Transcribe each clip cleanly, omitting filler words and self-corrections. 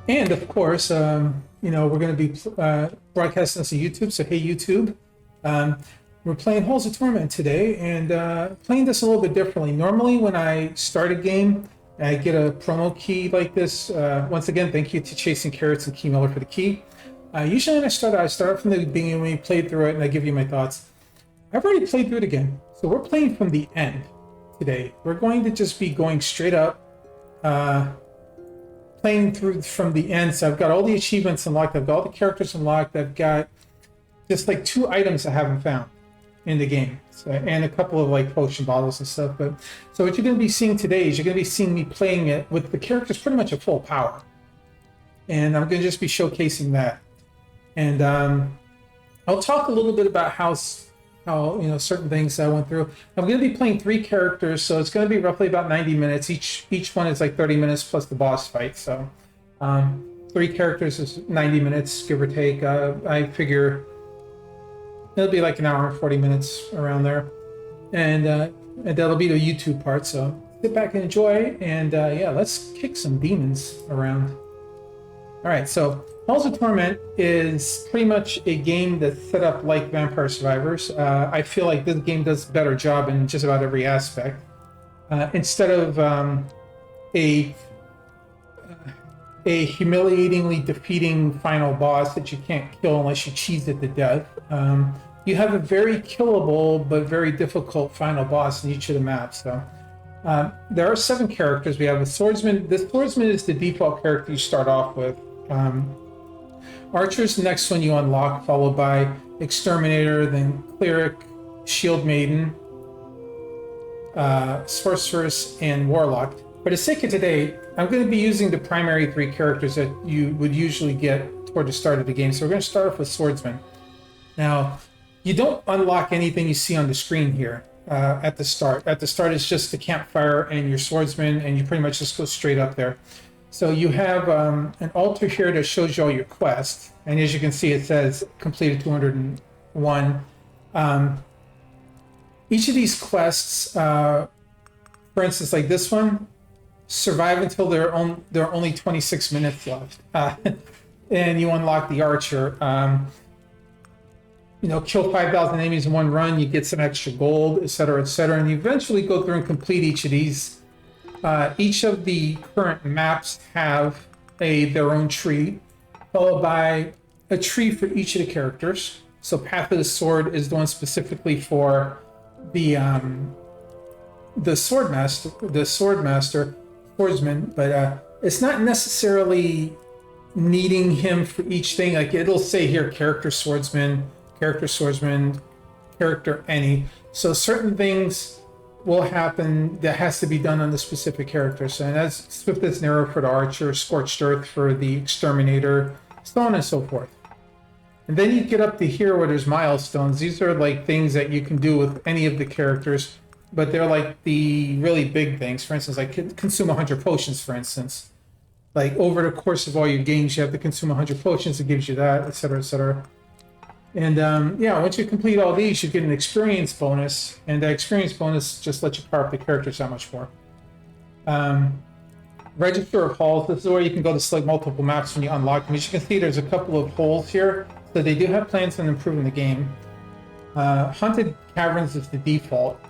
And of course, we're going to be broadcasting this on YouTube. So, hey, YouTube, um, we're playing Halls of Torment today and playing this a little bit differently. Normally, when I start a game, I get a promo key like this. Once again, thank you to Chasing Carrots and Key Miller for the key. Usually, when I start from the beginning when you played through it, and I give you my thoughts. I've already played through it again, so we're playing from the end today. We're going to just be going straight up. Playing through from the end, so I've got all the achievements unlocked, I've got all the characters unlocked, I've got just like 2 items I haven't found in the game, so, and a couple of like potion bottles and stuff. But so what you're going to be seeing today is you're going to be seeing me playing it with the characters pretty much at full power, and I'm going to just be showcasing that. And I'll talk a little bit about how certain things I went through. I'm going to be playing 3 characters, so it's going to be roughly about 90 minutes. Each one is like 30 minutes plus the boss fight. So 3 characters is 90 minutes, give or take. I figure it'll be like an hour and 40 minutes around there, and that'll be the YouTube part. So sit back and enjoy, and yeah, let's kick some demons around. All right, so Halls of Torment is pretty much a game that's set up like Vampire Survivors. I feel like this game does a better job in just about every aspect. Instead of a humiliatingly defeating final boss that you can't kill unless you cheese it to death, you have a very killable but very difficult final boss in each of the maps. So there are 7 characters. We have a swordsman. The swordsman is the default character you start off with. Archer's the next one you unlock, followed by Exterminator, then Cleric, Shield Maiden, Sorceress, and Warlock. For the sake of today, I'm going to be using the primary 3 characters that you would usually get toward the start of the game. So we're going to start off with Swordsman. Now, you don't unlock anything you see on the screen here at the start. At the start, it's just the campfire and your swordsman, and you pretty much just go straight up there. So you have an altar here that shows you all your quests, and as you can see, it says completed 201. Each of these quests, for instance, like this one, survive until there are only 26 minutes left, and you unlock the archer. Kill 5,000 enemies in one run, you get some extra gold, etc., etc., and you eventually go through and complete each of these. Each of the current maps have their own tree, followed by a tree for each of the characters. So Path of the Sword is the one specifically for the swordsman, but it's not necessarily needing him for each thing. Like it'll say here, character swordsman, character any. So certain things will happen that has to be done on the specific characters, and that's Swift as an Arrow for the Archer, Scorched Earth for the Exterminator, so on and so forth. And then you get up to here where there's milestones. These are like things that you can do with any of the characters, but they're like the really big things. For instance, like consume 100 potions, for instance. Like over the course of all your games, you have to consume 100 potions. It gives you that, etc., etc. And yeah, once you complete all these, you get an experience bonus, and that experience bonus just lets you power up the characters that much more. Register of Halls. This is where you can go to select multiple maps when you unlock them. As you can see, there's a couple of holes here, so they do have plans on improving the game. Haunted Caverns is the default.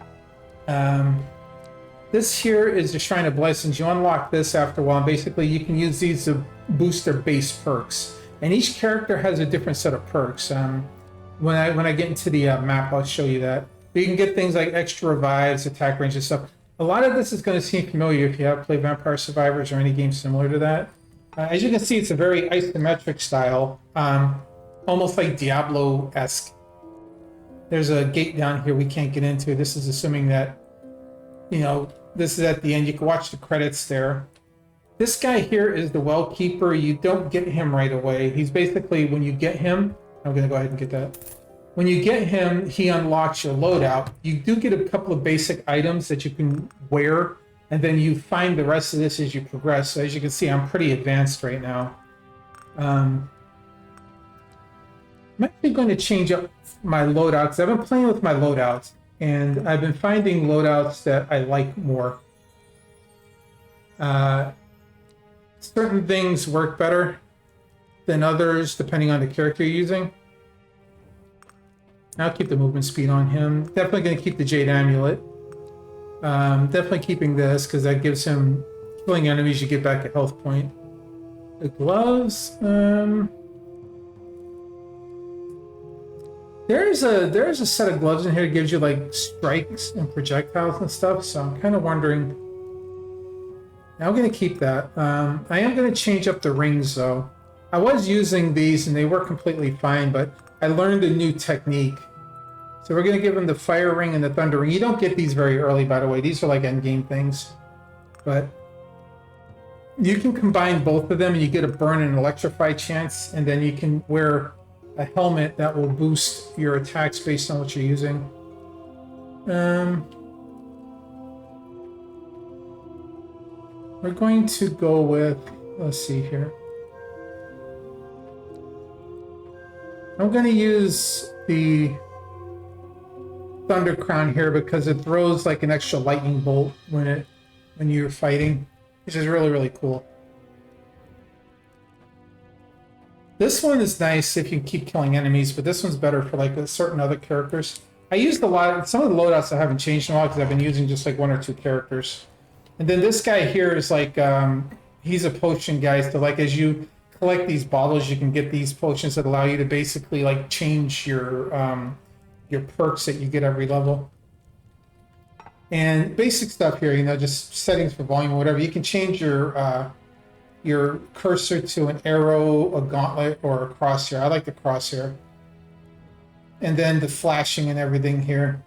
This here is the Shrine of Blessings. You unlock this after a while, and basically you can use these to boost their base perks. And each character has a different set of perks. When I get into the map, I'll show you that. But you can get things like extra revives, attack range, and stuff. A lot of this is going to seem familiar if you have played Vampire Survivors or any game similar to that. As you can see, it's a very isometric style, almost like Diablo-esque. There's a gate down here we can't get into. This is assuming that, this is at the end. You can watch the credits there. This guy here is the Well Keeper. You don't get him right away. He's basically, when you get him, I'm going to go ahead and get that. When you get him, he unlocks your loadout. You do get a couple of basic items that you can wear, and then you find the rest of this as you progress. So as you can see, I'm pretty advanced right now. I'm actually going to change up my loadouts. I've been playing with my loadouts, and I've been finding loadouts that I like more. certain things work better than others depending on the character you're using. I'll keep the movement speed on him. Definitely going to keep the Jade Amulet. Definitely keeping this because that gives him killing enemies. You get back a health point. The gloves. There's a set of gloves in here that gives you like strikes and projectiles and stuff. So I'm kind of wondering. I'm going to keep that. I am going to change up the rings though. I was using these and they were completely fine, but I learned a new technique. So we're going to give him the fire ring and the thunder ring. You don't get these very early, by the way. These are like endgame things. But you can combine both of them and you get a burn and electrify chance. And then you can wear a helmet that will boost your attacks based on what you're using. We're going to go with, let's see here. I'm going to use the Thunder Crown here because it throws like an extra lightning bolt when you're fighting, which is really, really cool. This one is nice if you can keep killing enemies, but this one's better for like certain other characters. I used a lot, some of the loadouts I haven't changed in a while because I've been using just like 1 or 2 characters. And then this guy here is like, he's a potion guy, so like as you collect these bottles, you can get these potions that allow you to basically like change your perks that you get every level. And basic stuff here, you know, just settings for volume or whatever. You can change your cursor to an arrow, a gauntlet, or a crosshair. I like the crosshair. And then the flashing and everything here.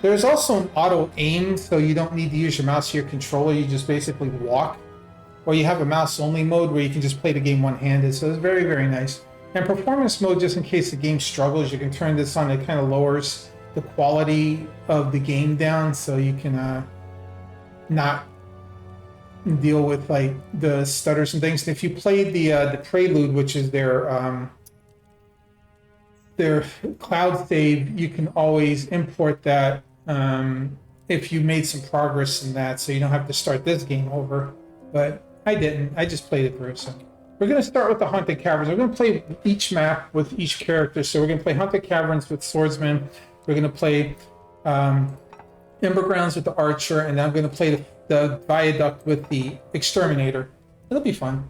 There's also an auto aim, so you don't need to use your mouse or your controller. You just basically walk. Or you have a mouse only mode where you can just play the game one-handed. So it's very, very nice. And performance mode, just in case the game struggles, you can turn this on. It kind of lowers the quality of the game down, so you can not deal with like the stutters and things. And if you played the Prelude, which is their cloud save, you can always import that if you made some progress in that, so you don't have to start this game over. But I didn't. I just played it through. So we're going to start with the Haunted Caverns. We're going to play each map with each character. So we're going to play Haunted Caverns with Swordsman. We're going to play Embergrounds with the Archer, and then I'm going to play the Viaduct with the Exterminator. It'll be fun.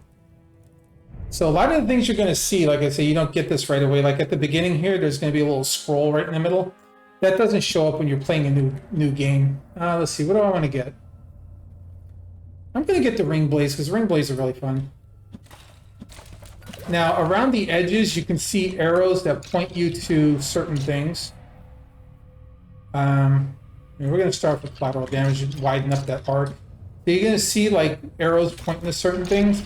So a lot of the things you're going to see, like I say, you don't get this right away. Like at the beginning here, there's going to be a little scroll right in the middle. That doesn't show up when you're playing a new game. Let's see, what do I want to get? I'm going to get the Ring Blaze because Ring Blaze are really fun. Now, around the edges, you can see arrows that point you to certain things. We're going to start with collateral damage and widen up that arc. So you're going to see like arrows pointing to certain things,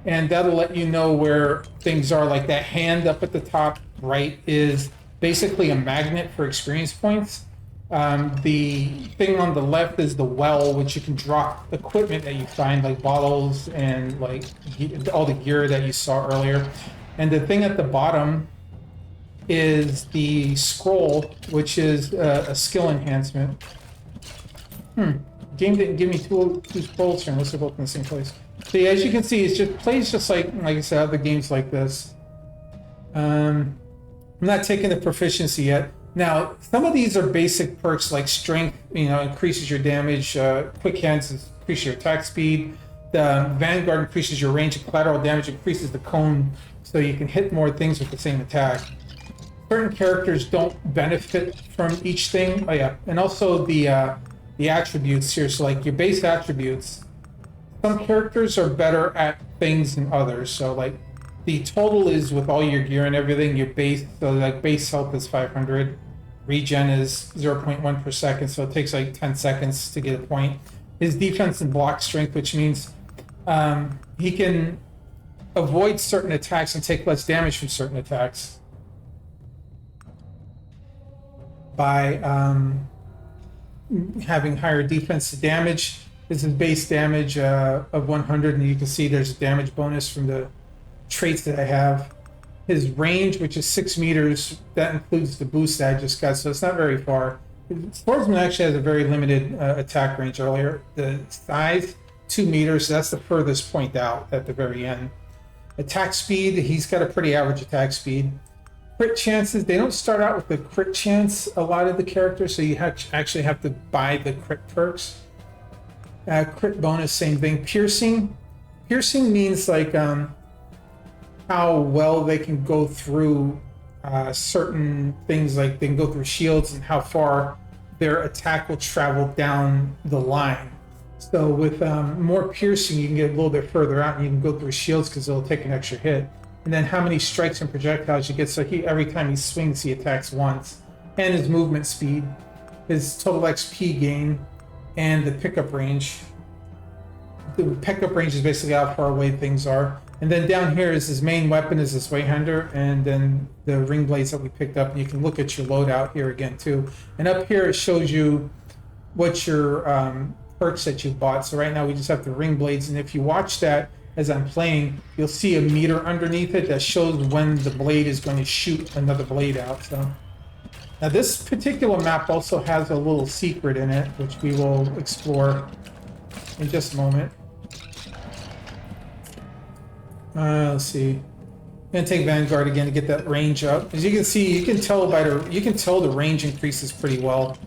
and that'll let you know where things are. Like that hand up at the top right is basically a magnet for experience points. The thing on the left is the well, which you can drop equipment that you find, like bottles and like all the gear that you saw earlier. And the thing at the bottom is the scroll, which is a skill enhancement. Game didn't give me two scrolls here unless they're both in the same place. So yeah, as you can see, it just plays just like I said, other games like this. I'm not taking the proficiency yet. Now, some of these are basic perks like strength, you know, increases your damage. Quick hands increases your attack speed. The Vanguard increases your range, and collateral damage increases the cone, so you can hit more things with the same attack. Certain characters don't benefit from each thing. Oh yeah, and also the attributes here. So like your base attributes, some characters are better at things than others. So like the total is with all your gear and everything, your base, so like base health is 500, regen is 0.1 per second, so it takes like 10 seconds to get a point. His defense and block strength, which means he can avoid certain attacks and take less damage from certain attacks by having higher defense to damage. This is base damage of 100, and you can see there's a damage bonus from the traits that I have. His range, which is 6 meters, that includes the boost that I just got, so it's not very far. Swordsman actually has a very limited attack range earlier. The size 2 meters. So that's the furthest point out at the very end. Attack speed, he's got a pretty average attack speed. Crit chances, they don't start out with the crit chance, a lot of the characters, so you actually have to buy the crit perks. Crit bonus, same thing. Piercing means like how well they can go through certain things, like they can go through shields and how far their attack will travel down the line. So with more piercing, you can get a little bit further out and you can go through shields because it'll take an extra hit. And then how many strikes and projectiles you get. So every time he swings, he attacks once. And his movement speed, his total XP gain, and the pickup range. The pickup range is basically how far away things are. And then down here is his main weapon, is this Wayhander, and then the ring blades that we picked up. And you can look at your loadout here again too. And up here it shows you what your perks that you bought. So right now we just have the ring blades, and if you watch that as I'm playing, you'll see a meter underneath it that shows when the blade is going to shoot another blade out. So now this particular map also has a little secret in it, which we will explore in just a moment. Let's see. I'm gonna take Vanguard again to get that range up. As you can see, you can tell the range increases pretty well.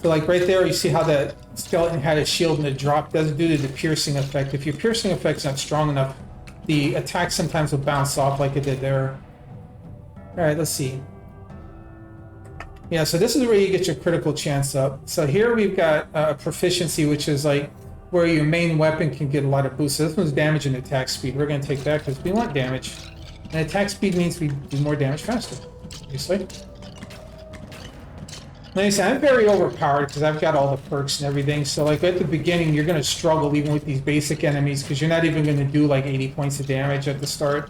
So like right there, you see how that skeleton had a shield and it dropped. That's due to the piercing effect. If your piercing effect's not strong enough, the attack sometimes will bounce off like it did there. All right, let's see. Yeah, so this is where you get your critical chance up. So here we've got a proficiency, which is like where your main weapon can get a lot of boosts. So this one's damage and attack speed. We're going to take that because we want damage. And attack speed means we do more damage faster, obviously. Like I said, I'm very overpowered because I've got all the perks and everything. So like at the beginning, you're going to struggle even with these basic enemies because you're not even going to do like 80 points of damage at the start.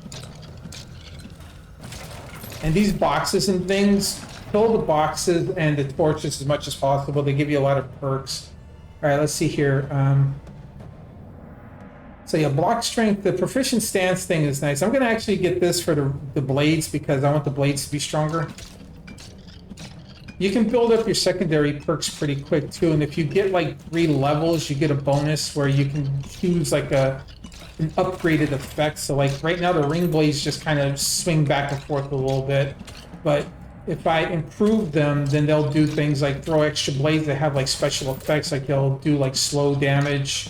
And these boxes and things, kill the boxes and the torches as much as possible. They give you a lot of perks. All right, let's see here. So yeah, block strength, the proficient stance thing is nice. I'm going to actually get this for the blades because I want the blades to be stronger. You can build up your secondary perks pretty quick too, and if you get like 3 levels, you get a bonus where you can choose like an upgraded effect. So like right now the ring blades just kind of swing back and forth a little bit, but if I improve them, then they'll do things like throw extra blades that have like special effects, like they'll do like slow damage,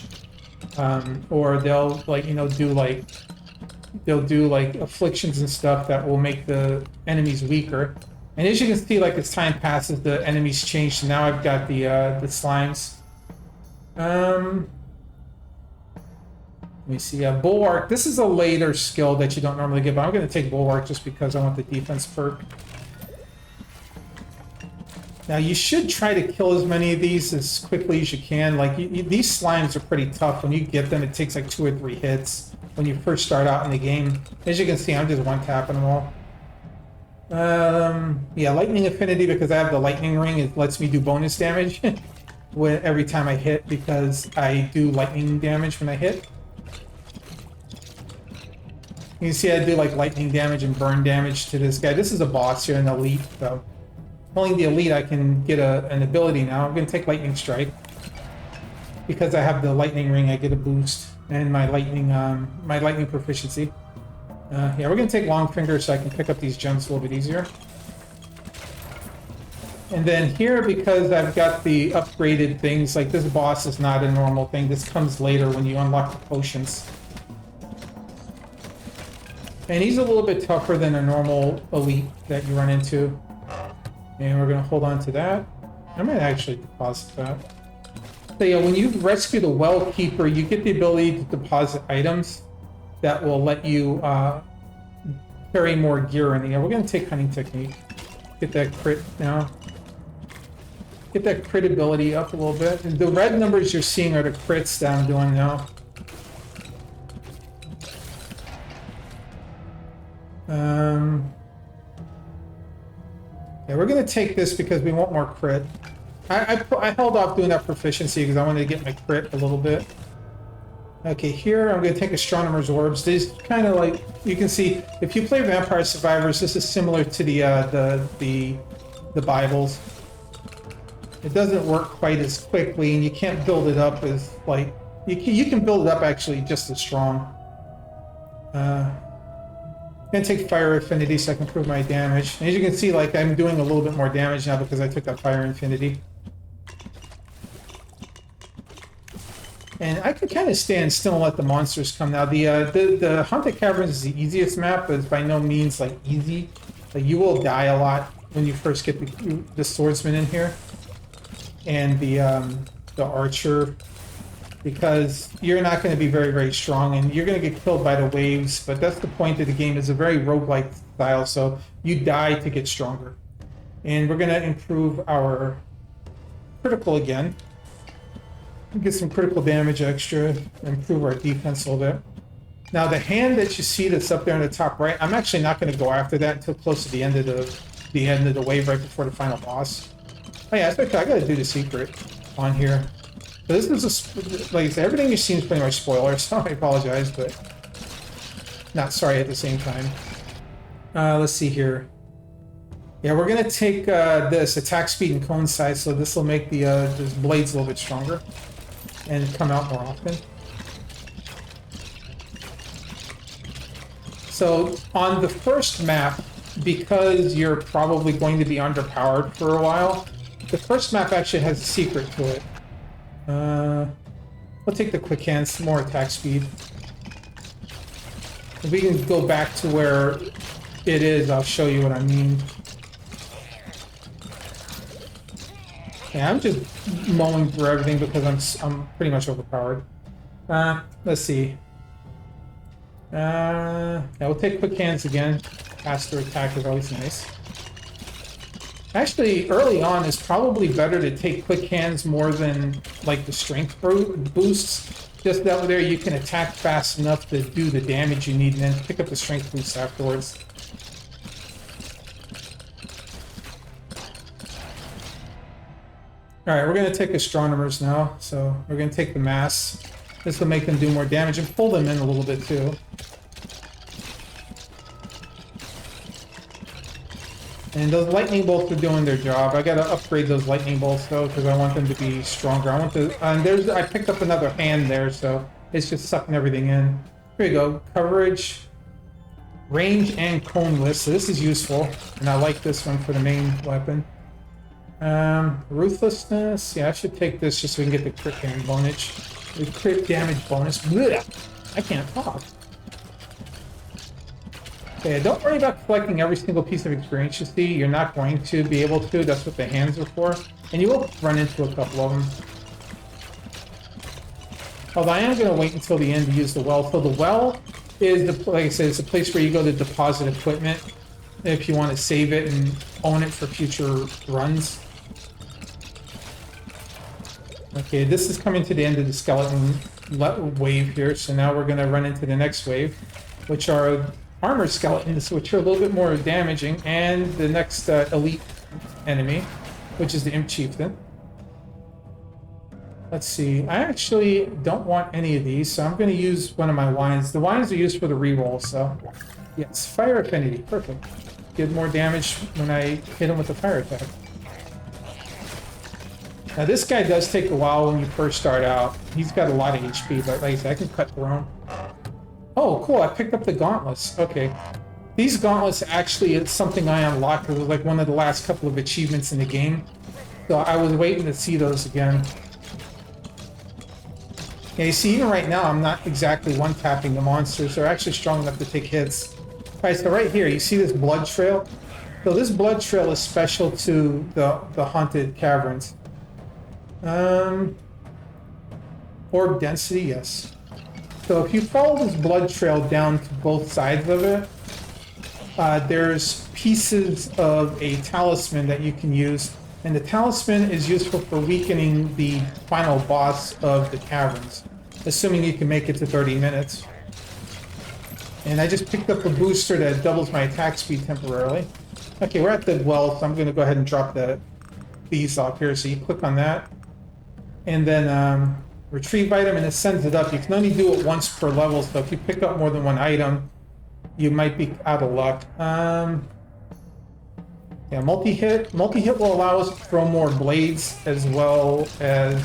or they'll like, you know, do like afflictions and stuff that will make the enemies weaker. And as you can see, like as time passes, the enemies change. So now I've got the slimes. Let me see. Bulwark. This is a later skill that you don't normally get, but I'm going to take Bulwark just because I want the defense perk. Now you should try to kill as many of these as quickly as you can. Like these slimes are pretty tough. When you get them, it takes like 2 or 3 hits when you first start out in the game. As you can see, I'm just one-tapping them all. Yeah, lightning affinity because I have the lightning ring. It lets me do bonus damage every time I hit because I do lightning damage when I hit. You can see I do like lightning damage and burn damage to this guy. This is a boss here, an elite, so pulling the elite I can get an ability now. I'm going to take lightning strike because I have the lightning ring. I get a boost and my lightning proficiency. Yeah, we're going to take long finger so I can pick up these gems a little bit easier. And then here, because I've got the upgraded things, like this boss is not a normal thing. This comes later when you unlock the potions. And he's a little bit tougher than a normal elite that you run into. And we're going to hold on to that. I might actually deposit that. So yeah, when you rescue the Well Keeper, you get the ability to deposit items that will let you carry more gear in the air. We're going to take Hunting Technique. Get that crit now. Get that crit ability up a little bit. And the red numbers you're seeing are the crits that I'm doing now. Yeah, we're going to take this because we want more crit. I held off doing that proficiency because I wanted to get my crit a little bit. Okay, here I'm going to take Astronomer's Orbs. These kind of like, you can see, if you play Vampire Survivors, this is similar to the Bibles. it doesn't work quite as quickly, and you can't build it up as like you can build it up actually just as strong. I'm gonna take fire affinity so I can improve my damage. And as you can see, like I'm doing a little bit more damage now because I took that fire affinity. And I can kind of stand still and let the monsters come now. The Haunted Caverns is the easiest map, but it's by no means like easy. Like, you will die a lot when you first get the swordsman in here, and the archer, because you're not going to be very strong, and you're going to get killed by the waves. But that's the point of the game. It's a very roguelike style, so you die to get stronger. And we're going to improve our critical again. Get some critical damage extra, improve our defense a little bit. Now the hand that you see that's up there in the top right, I'm actually not going to go after that until close to the end of the wave, right before the final boss. Oh yeah, I got to do the secret on here. So this is like I said, everything you've seen is pretty much spoilers, so I apologize, but not sorry at the same time. Let's see here. Yeah, we're going to take this attack speed and cone size, so this will make the blades a little bit stronger and come out more often. So on the first map, because you're probably going to be underpowered for a while, the first map actually has a secret to it. We'll take the quick hands, more attack speed. If we can go back to where it is, I'll show you what I mean. Yeah, I'm just mowing through everything because I'm pretty much overpowered. Let's see. Yeah, we'll take quick hands again. Faster attack is always nice. Actually, early on, it's probably better to take quick hands more than like the strength boosts. Just that way you can attack fast enough to do the damage you need, and then pick up the strength boost afterwards. Alright, we're going to take astronomers now, so we're going to take the mass. This will make them do more damage and pull them in a little bit too. And those lightning bolts are doing their job. I got to upgrade those lightning bolts though, because I want them to be stronger. I want to. I picked up another hand there, so it's just sucking everything in. Here we go. Coverage, range, and coneless. So this is useful, and I like this one for the main weapon. Ruthlessness. Yeah, I should take this just so we can get the crit damage bonus. The crit damage bonus. Blech. I can't talk. Okay, don't worry about collecting every single piece of experience you see. You're not going to be able to. That's what the hands are for. And you will run into a couple of them. Although I am going to wait until the end to use the well. So the well is, like I said, it's a place where you go to deposit equipment if you want to save it and own it for future runs. Okay, this is coming to the end of the skeleton wave here, so now we're going to run into the next wave, which are armor skeletons, which are a little bit more damaging, and the next elite enemy, which is the Imp Chieftain. Let's see, I actually don't want any of these, so I'm going to use one of my wines. The wines are used for the reroll, so yes, fire affinity, perfect. Get more damage when I hit him with the fire attack. Now this guy does take a while when you first start out. He's got a lot of HP, but like I said, I can cut through him. Oh, cool, I picked up the gauntlets. Okay. These gauntlets actually, it's something I unlocked. It was like one of the last couple of achievements in the game. So I was waiting to see those again. Yeah, you see, even right now, I'm not exactly one-tapping the monsters. They're actually strong enough to take hits. Alright, so right here, you see this blood trail? So this blood trail is special to the Haunted Caverns. Orb density, yes. So if you follow this blood trail down to both sides of it, there's pieces of a talisman that you can use, and the talisman is useful for weakening the final boss of the caverns, assuming you can make it to 30 minutes. And I just picked up a booster that doubles my attack speed temporarily. Okay, we're at the well, so I'm going to go ahead and drop these off here. So you click on that, and then retrieve item, and it sends it up. You can only do it once per level, so if you pick up more than one item, you might be out of luck. Yeah, multi-hit. Multi-hit will allow us to throw more blades, as well as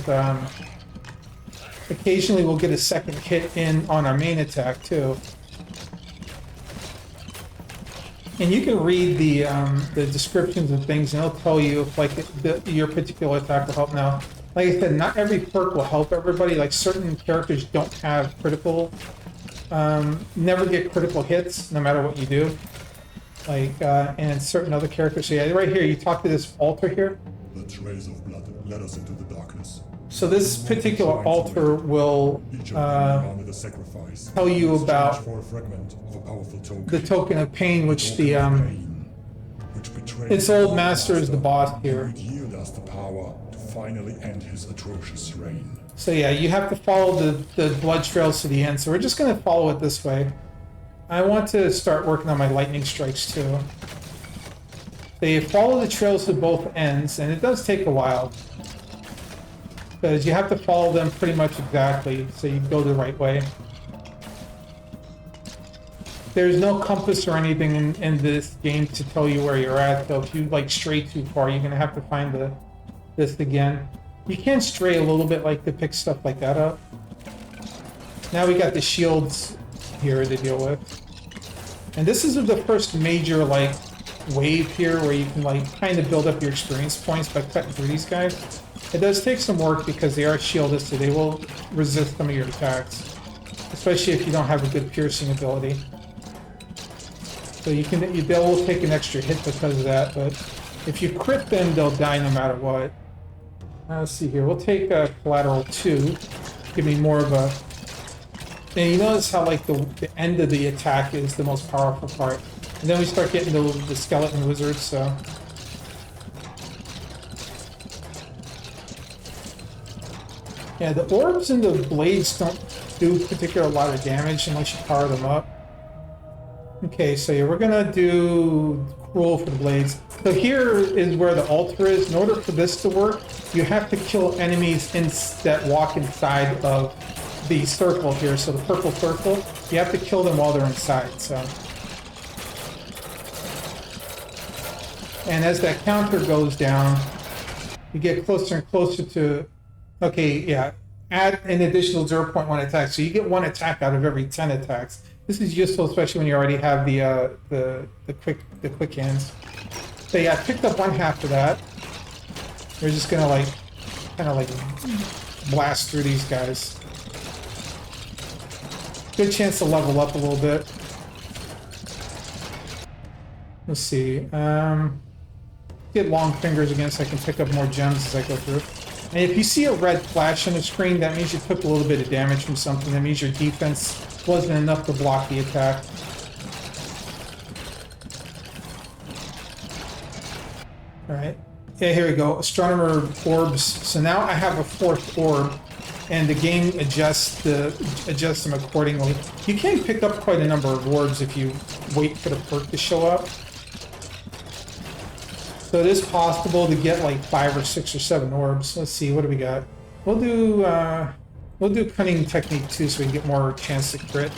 occasionally we'll get a second hit in on our main attack too. And you can read the descriptions of things, and it'll tell you if like your particular attack will help. Now, like I said, not every perk will help everybody. Like certain characters don't have critical, never get critical hits no matter what you do. Like and certain other characters. So yeah, right here you talk to this altar here. The trails of blood led us into the darkness. So this particular altar will tell you about the token of pain, which the its old master is the boss here. Yield us the power to finally end his atrocious reign. So yeah, you have to follow the blood trails to the end. So we're just going to follow it this way. I want to start working on my lightning strikes too. They follow the trails to both ends, and it does take a while, because you have to follow them pretty much exactly so you go the right way. There's no compass or anything in this game to tell you where you're at, so if you like stray too far, you're gonna have to find this again. You can stray a little bit, like to pick stuff like that up. Now we got the shields here to deal with, and this is the first major like wave here where you can like kind of build up your experience points by cutting through these guys. It does take some work because they are shielded, so they will resist some of your attacks, especially if you don't have a good piercing ability. So they'll take an extra hit because of that, but if you crit them, they'll die no matter what. Let's see here. We'll take collateral 2. Give me more of a. And you notice how like the end of the attack is the most powerful part, and then we start getting the skeleton wizards. So. Yeah, the orbs and the blades don't do particularly a lot of damage unless you power them up. Okay, so yeah, we're gonna do cruel for the blades. So here is where the altar is. In order for this to work, you have to kill enemies that walk inside of the circle here. So the purple circle, you have to kill them while they're inside. So, and as that counter goes down, you get closer and closer to. Okay, yeah. Add an additional 0.1 attack, so you get 1 attack out of every 10 attacks. This is useful, especially when you already have the quick hands. So yeah, I picked up 1/2 of that. We're just gonna like kind of like blast through these guys. Good chance to level up a little bit. Let's see. Get long fingers again, so I can pick up more gems as I go through. And if you see a red flash on the screen, that means you took a little bit of damage from something. That means your defense wasn't enough to block the attack. Alright. Yeah, here we go. Astronomer orbs. So now I have a 4th orb, and the game adjusts them accordingly. You can pick up quite a number of orbs if you wait for the perk to show up. So it is possible to get like 5 or 6 or 7 orbs. Let's see, what do we got? We'll do cunning technique too, so we can get more chance to crit.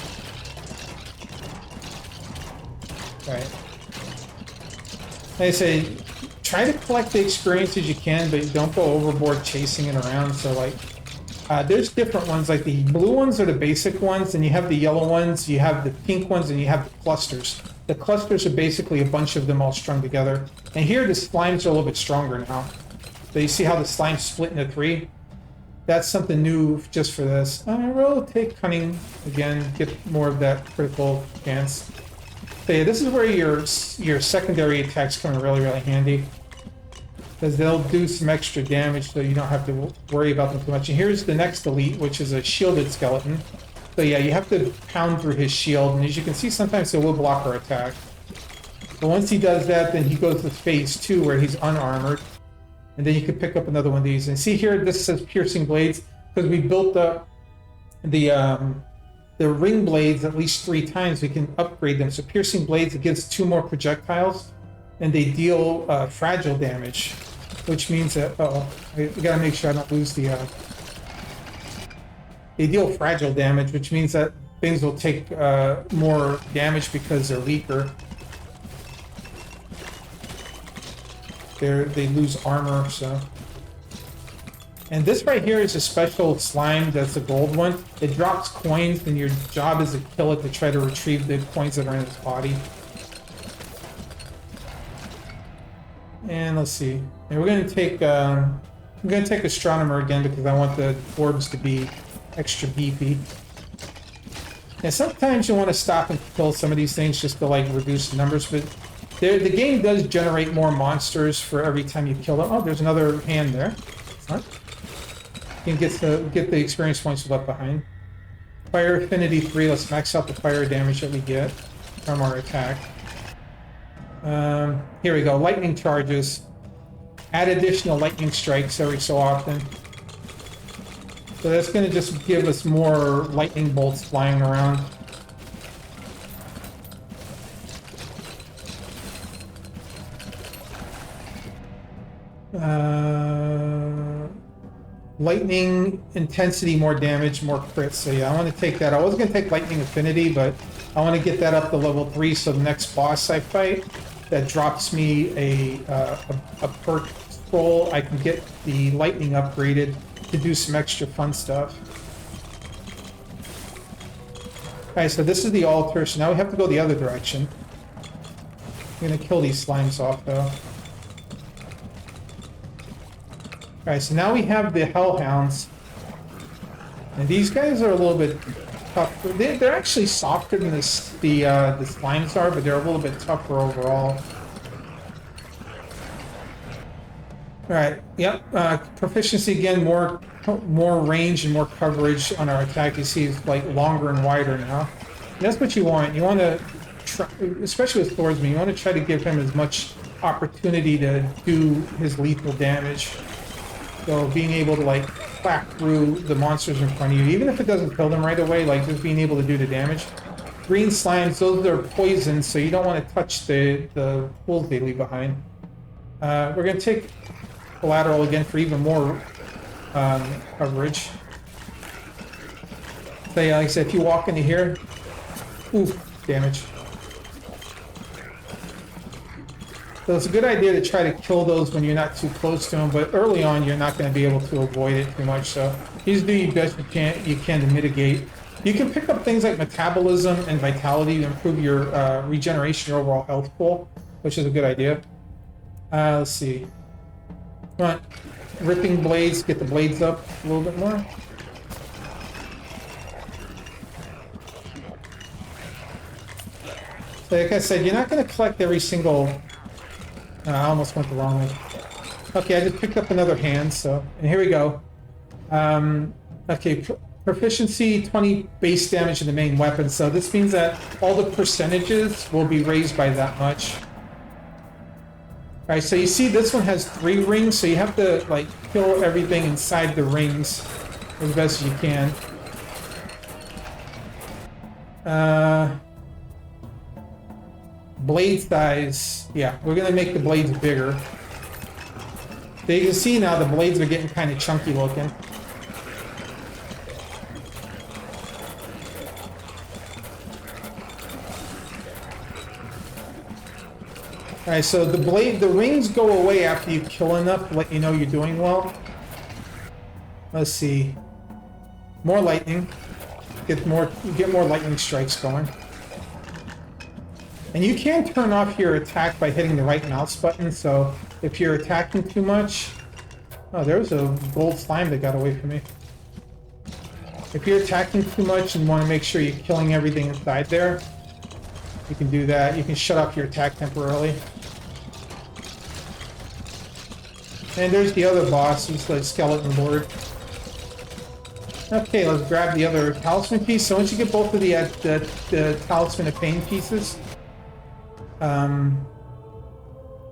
Right. Like I say, try to collect the experiences you can, but don't go overboard chasing it around. So like, there's different ones. Like the blue ones are the basic ones, and you have the yellow ones, you have the pink ones, and you have the clusters. The clusters are basically a bunch of them all strung together. And here the slimes are a little bit stronger now. So you see how the slimes split into 3? That's something new just for this. We'll take cunning again, get more of that critical chance. So yeah, this is where your secondary attacks come in really, really handy, because they'll do some extra damage, so you don't have to worry about them too much. And here's the next elite, which is a shielded skeleton. So yeah, you have to pound through his shield, and as you can see, sometimes it will block our attack. But once he does that, then he goes to phase 2, where he's unarmored, and then you can pick up another one of these. And see here, this says piercing blades, because we built up the ring blades at least 3 times. We can upgrade them. So piercing blades, it gives 2 more projectiles, and they deal fragile damage, which means that I gotta make sure I don't lose the. They deal fragile damage, which means that things will take more damage because they're weaker. they lose armor, so. And this right here is a special slime that's a gold one. It drops coins, and your job is to kill it to try to retrieve the coins that are in its body. And let's see. And we're gonna take I'm gonna take Astronomer again because I want the orbs to be extra beefy. And sometimes you want to stop and kill some of these things just to like reduce the numbers, but the game does generate more monsters for every time you kill them. Oh, there's another hand there. Huh? You can get the experience points left behind. Fire affinity 3. Let's max out the fire damage that we get from our attack. Here we go. Lightning charges. Add additional lightning strikes every so often. So that's going to just give us more lightning bolts flying around. Lightning intensity, more damage, more crits. So yeah, I want to take that. I was going to take lightning affinity, but I want to get that up to level 3. So the next boss I fight, that drops me a perk scroll. I can get the lightning upgraded to do some extra fun stuff. Alright, so this is the altar. So now we have to go the other direction. I'm going to kill these slimes off, though. Alright, so now we have the hellhounds. And these guys are a little bit tougher. They're actually softer than the slimes are, but they're a little bit tougher overall. Alright, yep. Proficiency again, more range and more coverage on our attack. You see it's like longer and wider now. And that's what you want. You want to, especially with Swordsman, you want to try to give him as much opportunity to do his lethal damage. So being able to like whack through the monsters in front of you, even if it doesn't kill them right away, like just being able to do the damage. Green slimes, those are poison, so you don't want to touch the pools they leave behind. We're going to take collateral again for even more coverage. So yeah, like I said, if you walk into here, oof, damage. So it's a good idea to try to kill those when you're not too close to them, but early on you're not going to be able to avoid it too much, so you just do your best you can to mitigate. You can pick up things like metabolism and vitality to improve your regeneration, your overall health pool, which is a good idea. Let's see. Come on. Ripping blades, get the blades up a little bit more. So like I said, you're not going to collect every single... I almost went the wrong way. Okay, I just picked up another hand, so... And here we go. Okay, proficiency, 20 base damage in the main weapon, so this means that all the percentages will be raised by that much. Alright, so you see this one has 3 rings, so you have to, like, kill everything inside the rings as best as you can. Blade size, yeah, we're gonna make the blades bigger. So you can see now the blades are getting kind of chunky looking. Alright, so the rings go away after you kill enough to let you know you're doing well. Let's see. More lightning. Get more lightning strikes going. And you can turn off your attack by hitting the right mouse button, so if you're attacking too much... Oh, there's a gold slime that got away from me. If you're attacking too much and want to make sure you're killing everything inside there, you can do that. You can shut off your attack temporarily. And there's the other boss, he's the skeleton lord. Okay, let's grab the other talisman piece. So once you get both of the talisman of pain pieces,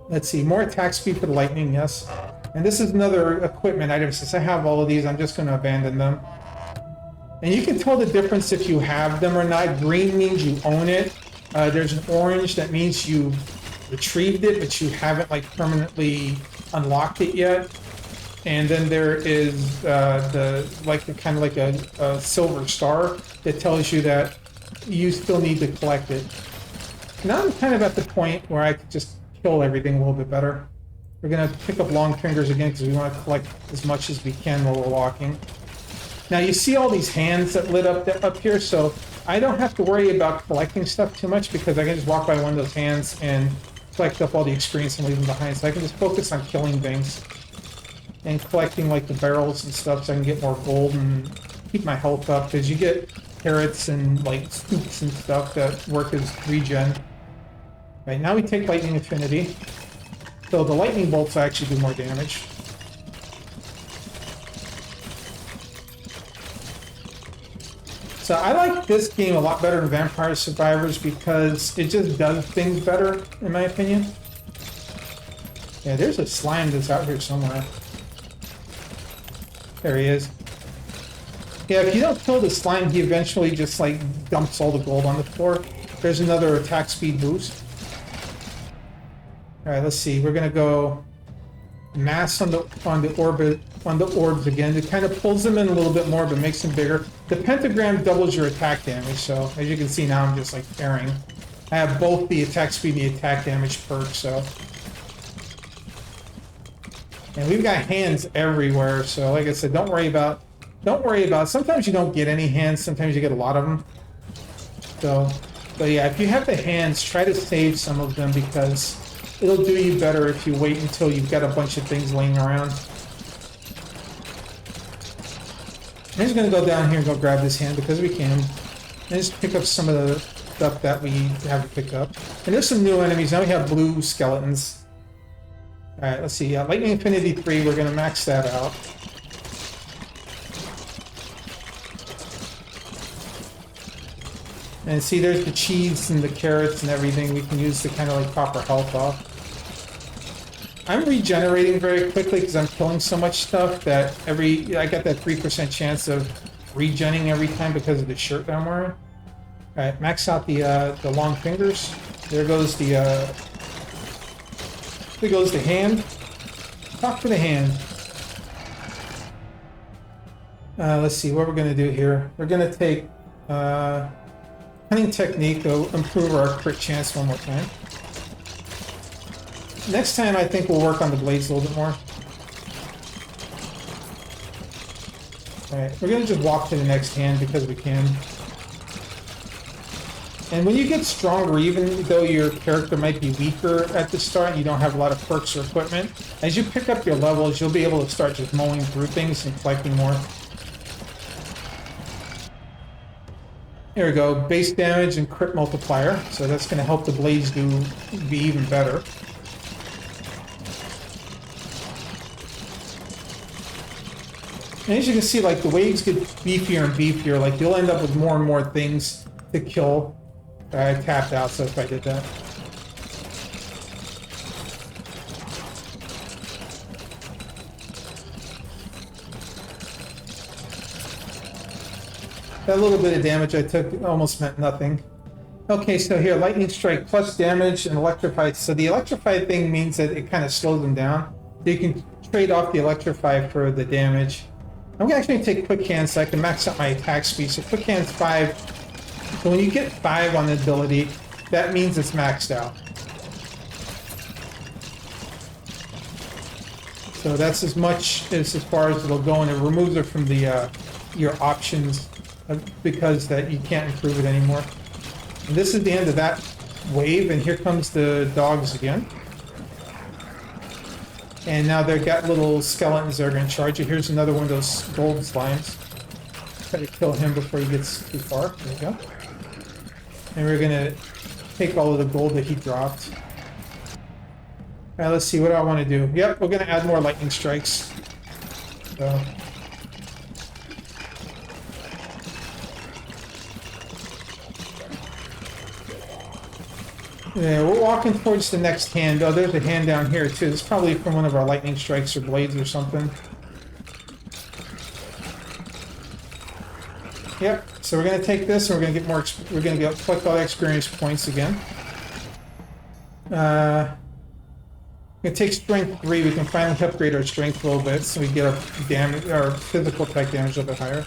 let's see, more attack speed for the lightning, yes. And this is another equipment item. Since I have all of these, I'm just going to abandon them. And you can tell the difference if you have them or not. Green means you own it. There's an orange that means you retrieved it, but you haven't like permanently unlocked it yet. And then there is kind of like a silver star that tells you that you still need to collect it. Now I'm kind of at the point where I could just kill everything a little bit better. We're going to pick up long fingers again because we want to collect as much as we can while we're walking. Now you see all these hands that lit up here, so I don't have to worry about collecting stuff too much because I can just walk by one of those hands and collect up all the experience and leave them behind. So I can just focus on killing things and collecting like the barrels and stuff so I can get more gold and keep my health up because you get carrots and like scoops and stuff that work as regen. Right, now we take lightning affinity. So the lightning bolts actually do more damage. So I like this game a lot better than Vampire Survivors because it just does things better, in my opinion. Yeah, there's a slime that's out here somewhere. There he is. Yeah, if you don't kill the slime, he eventually just like dumps all the gold on the floor. There's another attack speed boost. All right, let's see. We're gonna go mass on the orbs again. It kind of pulls them in a little bit more, but makes them bigger. The pentagram doubles your attack damage, so as you can see now, I'm just like tearing. I have both the attack speed and the attack damage perks, so. And we've got hands everywhere, so like I said, don't worry about. Sometimes you don't get any hands. Sometimes you get a lot of them. So, but yeah, if you have the hands, try to save some of them because it'll do you better if you wait until you've got a bunch of things laying around. I'm just going to go down here and go grab this hand because we can. And just pick up some of the stuff that we have to pick up. And there's some new enemies. Now we have blue skeletons. Alright, let's see. Lightning Affinity 3, we're going to max that out. And see, there's the cheese and the carrots and everything we can use to kind of like top our health off. I'm regenerating very quickly because I'm killing so much stuff that I got that 3% chance of regenning every time because of the shirt that I'm wearing. Alright, max out the long fingers. There goes the hand. Talk to the hand. Let's see what we're gonna do here. We're gonna take Hunting Technique to improve our crit chance one more time. Next time, I think we'll work on the blades a little bit more. Alright, we're going to just walk to the next hand because we can. And when you get stronger, even though your character might be weaker at the start, you don't have a lot of perks or equipment, as you pick up your levels, you'll be able to start just mowing through things and collecting more. There we go, base damage and crit multiplier, so that's going to help the blades be even better. And as you can see, like the waves get beefier and beefier, like you'll end up with more and more things to kill. I tapped out, so if I did that. That little bit of damage I took almost meant nothing. Okay, so here, Lightning Strike plus damage and Electrify. So the Electrify thing means that it kind of slows them down. So you can trade off the Electrify for the damage. I'm actually going to take Quick Hands so I can max out my attack speed. So Quick Hands 5. So when you get 5 on the ability, that means it's maxed out. So that's as much as far as it'll go, and it removes it from the your options because that you can't improve it anymore. And this is the end of that wave, and here comes the dogs again. And now they've got little skeletons that are going to charge you. Here's another one of those gold slimes. Try to kill him before he gets too far. There we go. And we're going to take all of the gold that he dropped. Alright, let's see. What do I want to do? Yep, we're going to add more lightning strikes. So. Yeah, we're walking towards the next hand. Oh, there's a hand down here too. It's probably from one of our lightning strikes or blades or something. Yep. So we're gonna take this and we're gonna get more. We're gonna collect all the experience points again. We're gonna take strength 3. We can finally upgrade our strength a little bit, so we get our physical attack damage a little bit higher.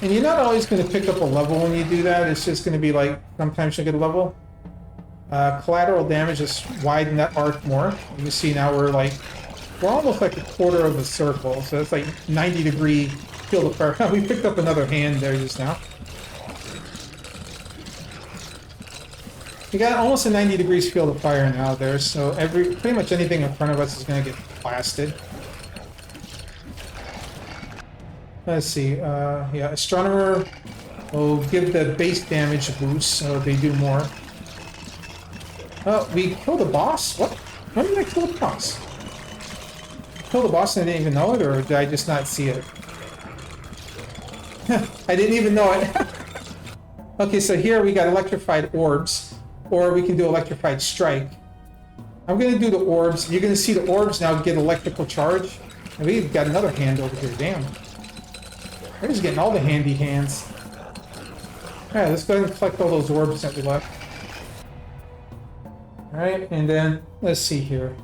And you're not always going to pick up a level when you do that. It's just going to be like, sometimes you get a level. Collateral damage, just widen that arc more. You can see now we're almost like a quarter of a circle, so it's like 90-degree field of fire. We picked up another hand there just now. We got almost a 90 degrees field of fire now there, so pretty much anything in front of us is going to get blasted. Let's see, yeah, Astronomer will give the base damage a boost, so they do more. Oh, we killed a boss? What? When did I kill the boss? Killed the boss and I didn't even know it, or did I just not see it? I didn't even know it. Okay, so here we got electrified orbs, or we can do electrified strike. I'm going to do the orbs. You're going to see the orbs now get electrical charge. And we've got another hand over here. Damn. We're just getting all the handy hands. Alright, let's go ahead and collect all those orbs that we left. Alright, and then let's see here.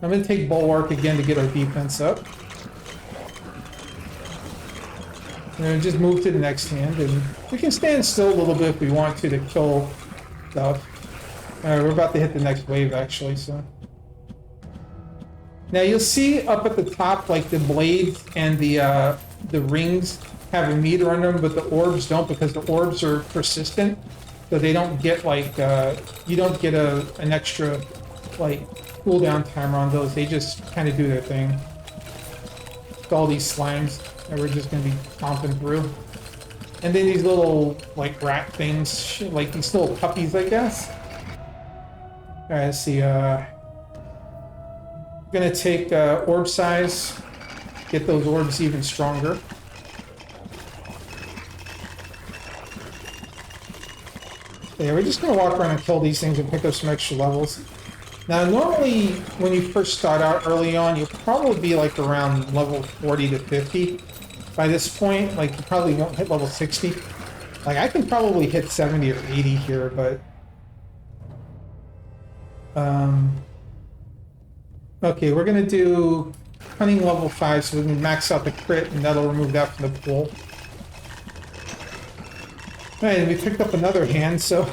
I'm going to take Bulwark again to get our defense up. And then just move to the next hand, and we can stand still a little bit if we want to kill stuff. Alright, we're about to hit the next wave actually, so. Now you'll see up at the top, like the blades and the rings have a meter on them, but the orbs don't, because the orbs are persistent. So they don't get like, you don't get an extra like cooldown timer on those. They just kind of do their thing. With all these slimes that we're just going to be stomping through. And then these little like rat things, like these little puppies, I guess. Alright, let's see, I'm gonna take orb size, get those orbs even stronger. Yeah, we're just gonna walk around and kill these things and pick up some extra levels. Now, normally, when you first start out early on, you'll probably be like around level 40 to 50. By this point, like, you probably won't hit level 60. Like, I can probably hit 70 or 80 here, but... Okay, we're gonna do Cunning level 5 so we can max out the crit, and that'll remove that from the pool. Alright, we picked up another hand, so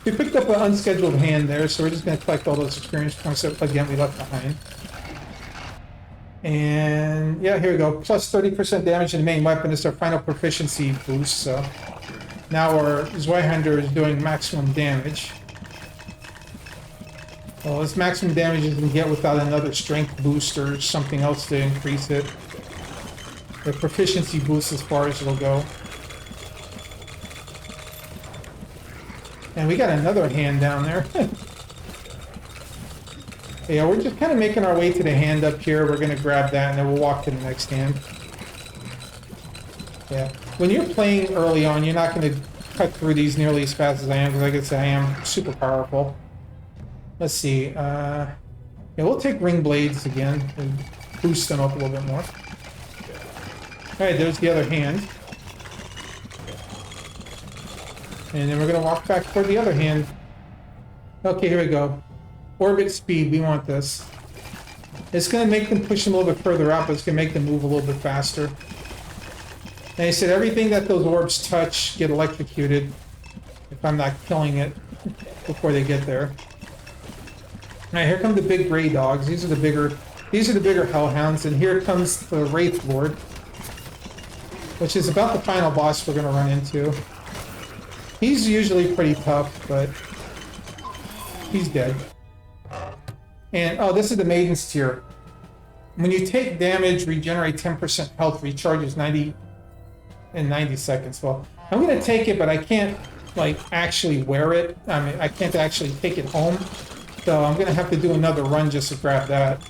we picked up an unscheduled hand there, so we're just going to collect all those experience points that, again, we left behind. And yeah, here we go. Plus 30% damage in the main weapon is our final proficiency boost, so now our Zweihander is doing maximum damage. Well, it's maximum damage you can get without another strength boost or something else to increase it. The proficiency boost as far as it'll go. And we got another hand down there. Yeah, we're just kind of making our way to the hand up here. We're going to grab that and then we'll walk to the next hand. Yeah. When you're playing early on, you're not going to cut through these nearly as fast as I am, because like I said, I am super powerful. Let's see. Yeah, we'll take ring blades again and boost them up a little bit more. Alright, there's the other hand. And then we're going to walk back toward the other hand. Okay, here we go. Orbit speed, we want this. It's going to make them push them a little bit further out, but it's going to make them move a little bit faster. And I said everything that those orbs touch get electrocuted if I'm not killing it before they get there. Alright, here come the big gray dogs. These are the bigger hellhounds, and here comes the Wraith Lord, which is about the final boss we're going to run into. He's usually pretty tough, but he's dead. And, oh, this is the Maiden's Tear. When you take damage, regenerate 10% health, recharges 90 in 90 seconds. Well, I'm going to take it, but I can't, like, actually wear it. I mean, I can't actually take it home. So I'm going to have to do another run just to grab that.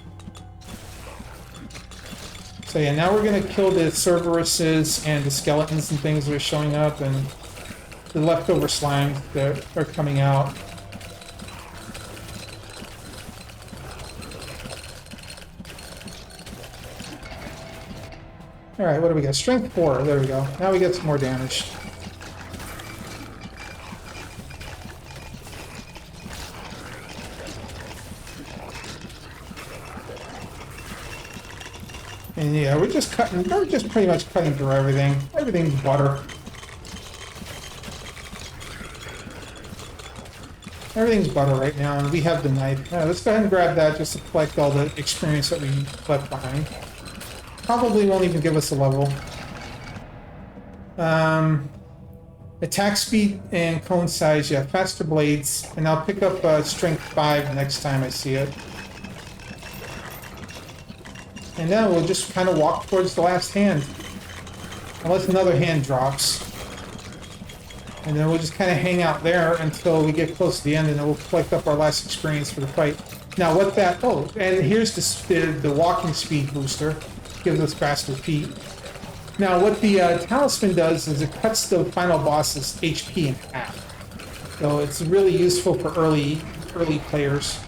So yeah, now we're going to kill the Cerberuses and the skeletons and things that are showing up, and the leftover slimes that are coming out. Alright, what do we got? Strength 4. There we go. Now we get some more damage. And yeah, we're just pretty much cutting through everything. Everything's butter. Everything's butter right now, and we have the knife. Let's go ahead and grab that just to collect all the experience that we left behind. Probably won't even give us a level. Attack speed and cone size, yeah, faster blades, and I'll pick up strength 5 next time I see it. And then we'll just kind of walk towards the last hand. Unless another hand drops. And then we'll just kind of hang out there until we get close to the end, and then we'll collect up our last experience for the fight. Now what that, oh, and here's the walking speed booster. Gives us faster feet. Now what the talisman does is it cuts the final boss's HP in half. So it's really useful for early players.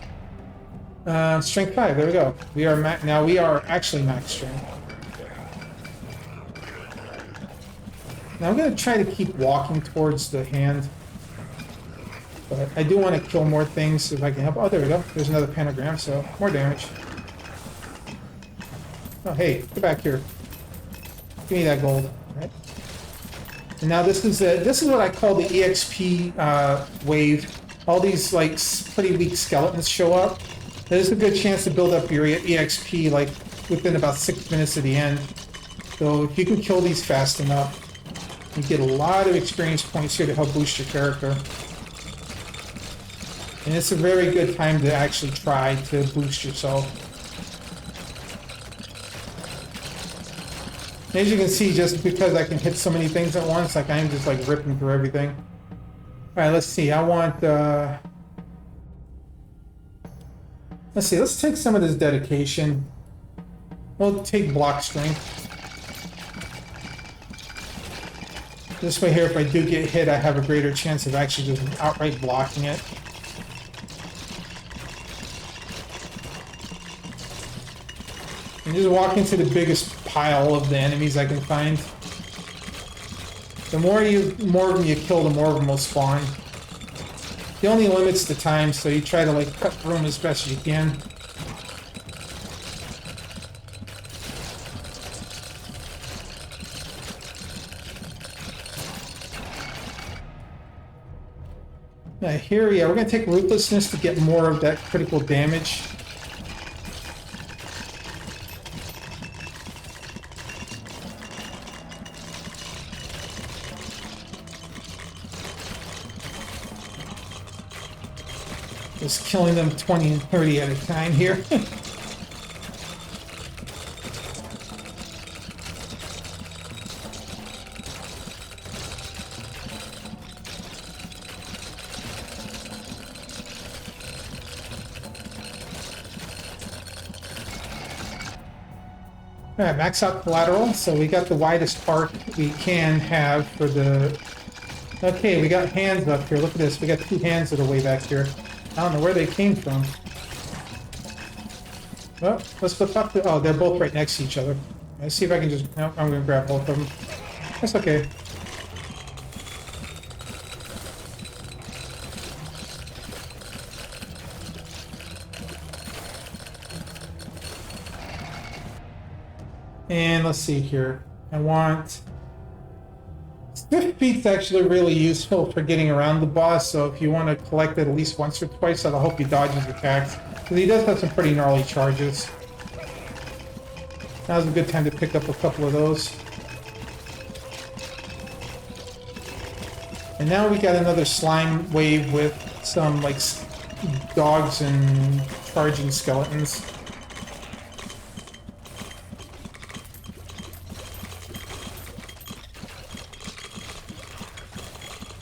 Strength 5, there we go. We are now we are actually max strength. Now I'm going to try to keep walking towards the hand. But I do want to kill more things if I can help. Oh, there we go. There's another pentagram, so more damage. Oh, hey, get back here. Give me that gold. All right. And now this is what I call the EXP wave. All these like pretty weak skeletons show up. There's a good chance to build up your EXP like within about 6 minutes of the end. So if you can kill these fast enough, you get a lot of experience points here to help boost your character. And it's a very good time to actually try to boost yourself. As you can see, just because I can hit so many things at once, like I'm just like ripping through everything. Alright, let's see. I want let's see, let's take some of this dedication. We'll take block strength. This way here, if I do get hit, I have a greater chance of actually just outright blocking it. And just walk into the biggest pile of the enemies I can find. The more of them you kill, the more of them will spawn. It only limits the time, so you try to like cut through them as best as you can. Here, yeah, we're going to take Ruthlessness to get more of that critical damage. Just killing them 20 and 30 at a time here. Alright, max out collateral, so we got the widest arc we can have for the... Okay, we got hands up here, look at this, we got 2 hands that are way back here. I don't know where they came from. Well, let's go talk to... Oh, they're both right next to each other. Let's see if I can just... No, I'm gonna grab both of them. That's okay. And let's see here. I want... Swift Feet's actually really useful for getting around the boss, so if you want to collect it at least once or twice, that'll help you dodge his attacks. Because he does have some pretty gnarly charges. Now's a good time to pick up a couple of those. And now we got another slime wave with some, like, dogs and charging skeletons.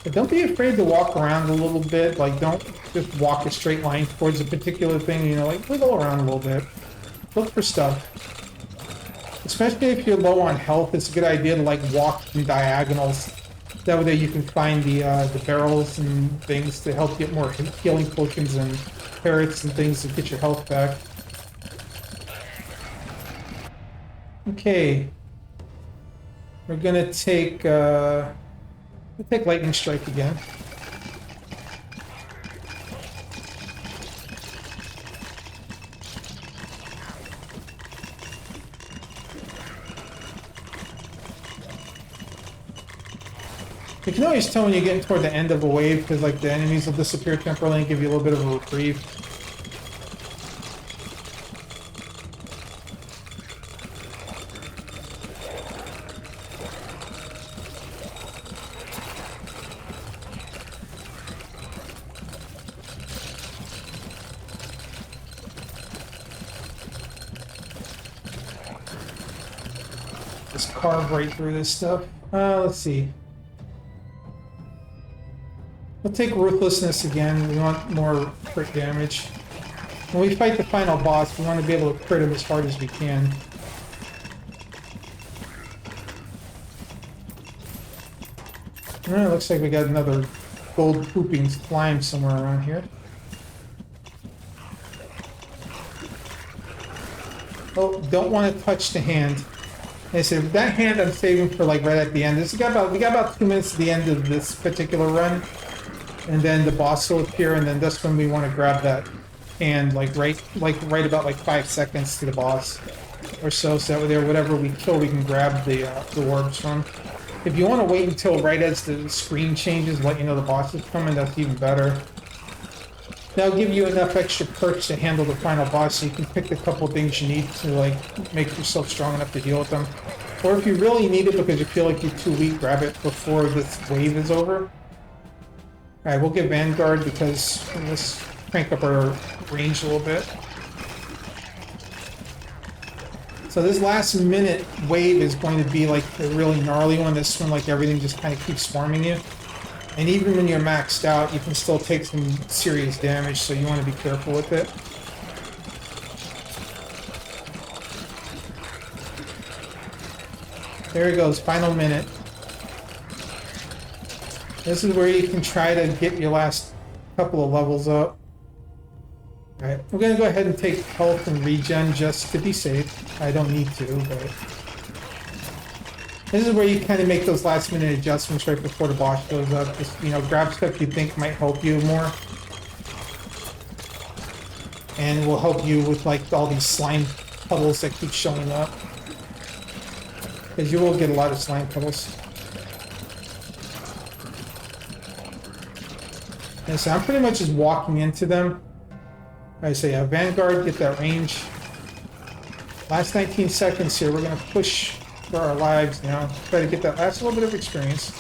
But don't be afraid to walk around a little bit. Like, don't just walk a straight line towards a particular thing, you know, like, wiggle around a little bit. Look for stuff. Especially if you're low on health, it's a good idea to, like, walk in diagonals. That way you can find the barrels and things to help get more healing potions and parrots and things to get your health back. Okay. We're gonna take, we'll take Lightning Strike again. You can always tell when you're getting toward the end of a wave because like the enemies will disappear temporarily and give you a little bit of a reprieve. Just carve right through this stuff. Let's see. We'll take Ruthlessness again. We want more crit damage. When we fight the final boss, we want to be able to crit him as hard as we can. It looks like we got another gold pooping slime somewhere around here. Oh, don't want to touch the hand. I said that hand I'm saving for like right at the end. We got about 2 minutes at the end of this particular run, and then the boss will appear, and then that's when we want to grab that hand right about like 5 seconds to the boss or so. So that there, whatever we kill, we can grab the orbs from. If you want to wait until right as the screen changes, let you know the boss is coming, that's even better. That'll give you enough extra perks to handle the final boss, so you can pick the couple things you need to like make yourself strong enough to deal with them. Or if you really need it because you feel like you're too weak, grab it before this wave is over. Alright, we'll get Vanguard because let's crank up our range a little bit. So this last minute wave is going to be like the really gnarly one. This one, like everything just kind of keeps swarming you. And even when you're maxed out, you can still take some serious damage, so you want to be careful with it. There it goes, final minute. This is where you can try to get your last couple of levels up. Alright, we're going to go ahead and take health and regen just to be safe. I don't need to, but... This is where you kind of make those last minute adjustments right before the boss shows up. Just, you know, grab stuff you think might help you more. And it will help you with like all these slime puddles that keep showing up. Because you will get a lot of slime puddles. And so I'm pretty much just walking into them. I say, Vanguard, get that range. Last 19 seconds here, we're going to push for our lives now. Try to get that last little bit of experience.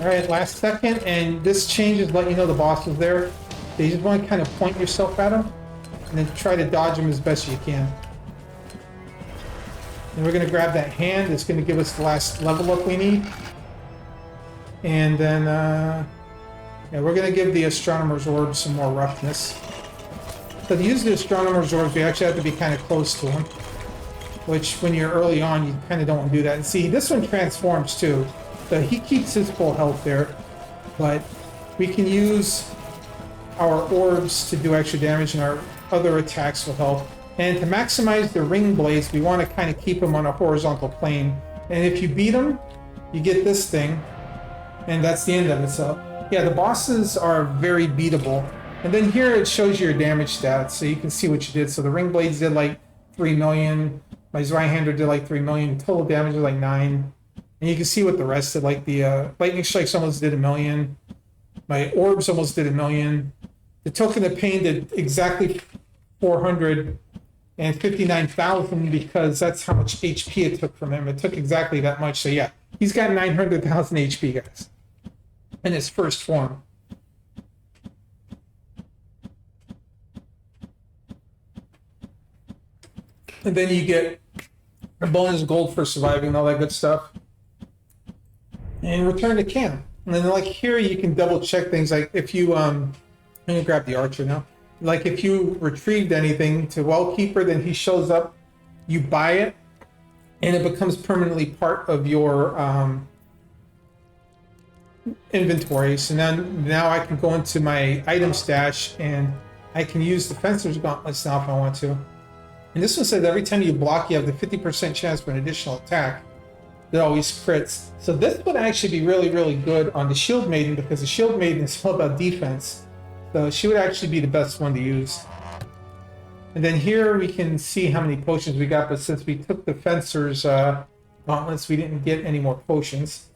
Alright, last second, and this change is letting you know the boss is there. So you just want to kind of point yourself at him, and then try to dodge him as best you can. And we're going to grab that hand. It's going to give us the last level up we need. And then, yeah, we're going to give the Astronomer's Orb some more roughness. So to use the Astronomer's Orbs, we actually have to be kind of close to him. Which, when you're early on, you kind of don't want to do that. And see, this one transforms too. So he keeps his full health there. But we can use our orbs to do extra damage, and our other attacks will help. And to maximize the ring blades, we want to kind of keep them on a horizontal plane. And if you beat them, you get this thing. And that's the end of it. So, yeah, the bosses are very beatable. And then here it shows you your damage stats, so you can see what you did. So the ring blades did like 3 million. My Zweihander did like 3 million. Total damage was like 9. And you can see what the rest did. Like the lightning strikes almost did 1 million. My orbs almost did 1 million. The token of pain did exactly 459,000 because that's how much HP it took from him. It took exactly that much. So yeah, he's got 900,000 HP, guys, in his first form. And then you get a bonus gold for surviving and all that good stuff. And return to camp. And then like here you can double check things, like if you I'm gonna grab the archer now. Like if you retrieved anything to Wellkeeper, then he shows up, you buy it, and it becomes permanently part of your inventory. So now I can go into my item stash and I can use the Fencer's Gauntlets now if I want to. And this one says every time you block, you have the 50% chance for an additional attack that always crits. So this would actually be really, really good on the Shield Maiden, because the Shield Maiden is all about defense. So she would actually be the best one to use. And then here we can see how many potions we got, but since we took the Fencer's gauntlets, we didn't get any more potions.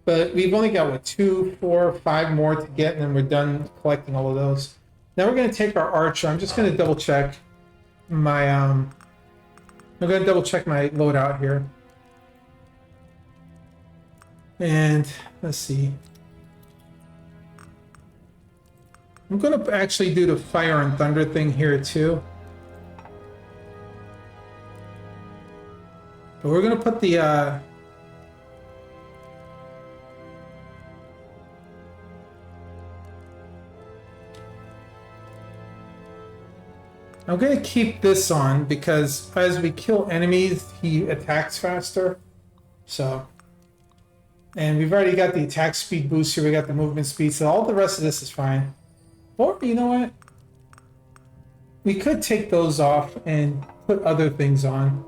But we've only got, what, 2, 4, 5 more to get, and then we're done collecting all of those. Now we're going to take our Archer. I'm just going to double check my, I'm going to double check my loadout here. And let's see. I'm going to actually do the Fire and Thunder thing here too. But we're going to put the I'm going to keep this on because as we kill enemies, he attacks faster. So, and we've already got the attack speed boost here. We got the movement speed, so all the rest of this is fine. Or, you know what? We could take those off and put other things on.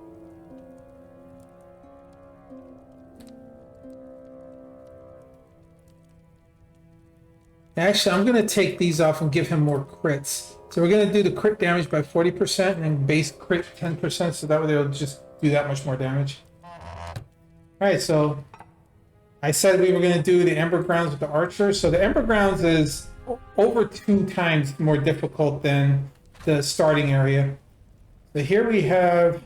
Actually, I'm going to take these off and give him more crits. So we're going to do the crit damage by 40% and then base crit 10%, so that way they'll just do that much more damage. Alright, so I said we were going to do the Ember Grounds with the Archer. So the Ember Grounds is over 2 times more difficult than the starting area. So here we have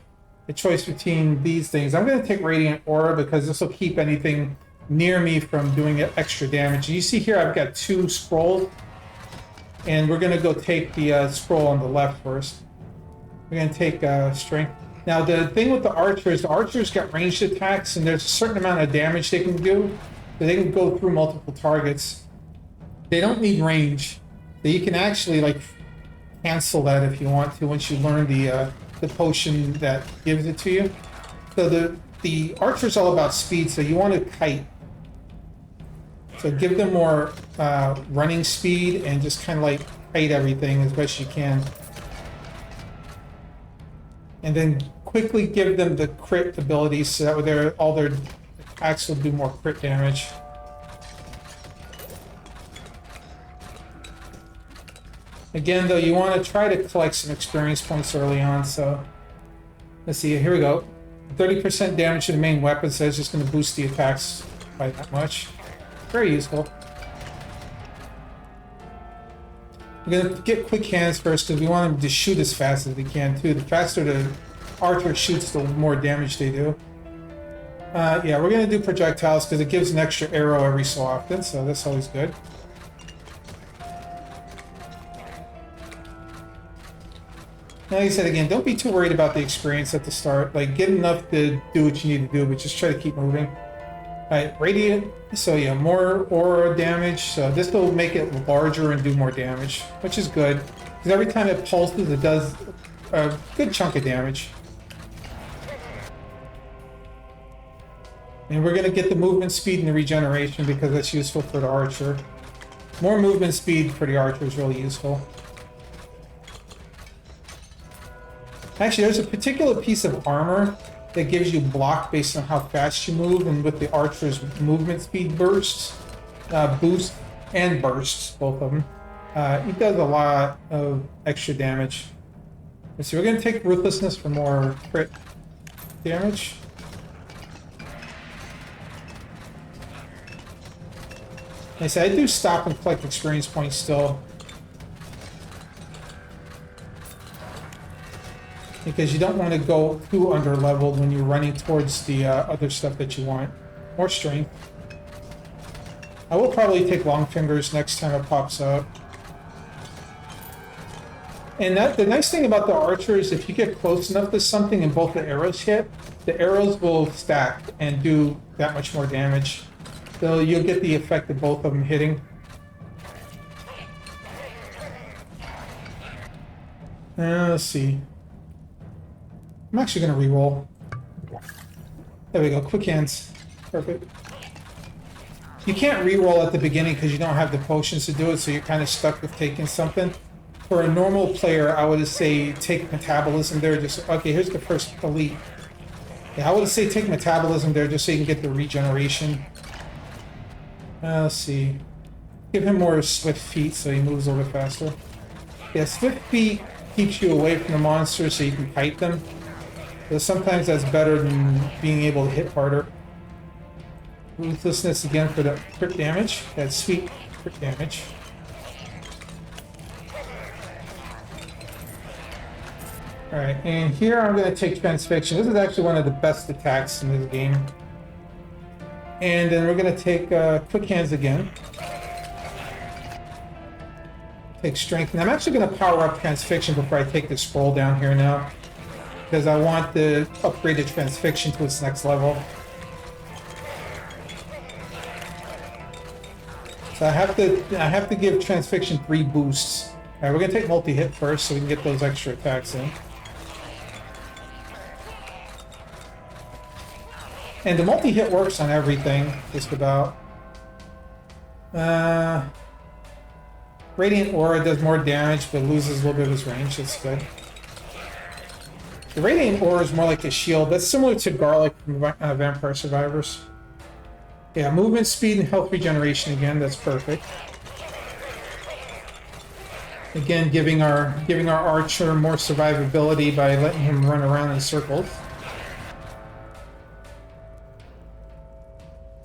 a choice between these things. I'm going to take Radiant Aura because this will keep anything near me from doing extra damage. You see here I've got 2 scrolls, and we're going to go take the scroll on the left first. We're going to take Strength. Now the thing with the Archers got ranged attacks, and there's a certain amount of damage they can do. So they can go through multiple targets. They don't need range. So you can actually like cancel that if you want to once you learn the potion that gives it to you. So the Archer's all about speed, so you want to kite. So give them more running speed and just kind of like kite everything as best you can. And then quickly give them the crit abilities so that way all their attacks will do more crit damage. Again, though, you want to try to collect some experience points early on, so let's see, here we go. 30% damage to the main weapon, so it's just going to boost the attacks by that much. Very useful. We're going to get quick hands first because we want them to shoot as fast as they can too. The faster the Archer shoots, the more damage they do. Yeah, we're going to do projectiles because it gives an extra arrow every so often, so that's always good. Like I said again, don't be too worried about the experience at the start. Like, get enough to do what you need to do, but just try to keep moving. Alright, Radiant. So yeah, more aura damage. So this will make it larger and do more damage, which is good. Because every time it pulses, it does a good chunk of damage. And we're going to get the movement speed and the regeneration because that's useful for the Archer. More movement speed for the Archer is really useful. Actually, there's a particular piece of armor that gives you block based on how fast you move, and with the Archer's movement speed bursts, boost and bursts, both of them, it does a lot of extra damage. So we're going to take Ruthlessness for more crit damage. I say I do stop and collect experience points still, because you don't want to go too under-leveled when you're running towards the other stuff that you want. More strength. I will probably take Long Fingers next time it pops up. And the nice thing about the Archer is if you get close enough to something and both the arrows hit, the arrows will stack and do that much more damage. So you'll get the effect of both of them hitting. Let's see. I'm actually going to reroll. There we go, quick hands. Perfect. You can't reroll at the beginning because you don't have the potions to do it, so you're kind of stuck with taking something. For a normal player, I would say take Metabolism there. Just okay, here's the first elite. Yeah, I would say take Metabolism there just so you can get the regeneration. Let's see. Give him more swift feet so he moves a little bit faster. Yeah, swift feet keeps you away from the monsters so you can kite them. So sometimes that's better than being able to hit harder. Ruthlessness again for the crit damage. That sweet crit damage. Alright, and here I'm going to take Transfixion. This is actually one of the best attacks in this game. And then we're going to take Quick Hands again. Take Strength. And I'm actually going to power up Transfixion before I take the scroll down here now. Because I want to upgrade the Transfixion to its next level. So I have to give Transfixion 3 boosts. Alright, we're going to take multi-hit first so we can get those extra attacks in. And the multi-hit works on everything, just about. Radiant Aura does more damage, but loses a little bit of his range. That's good. The Radiant Aura is more like a shield. That's similar to Garlic from Vampire Survivors. Yeah, movement speed and health regeneration again. That's perfect. Again, giving our archer more survivability by letting him run around in circles.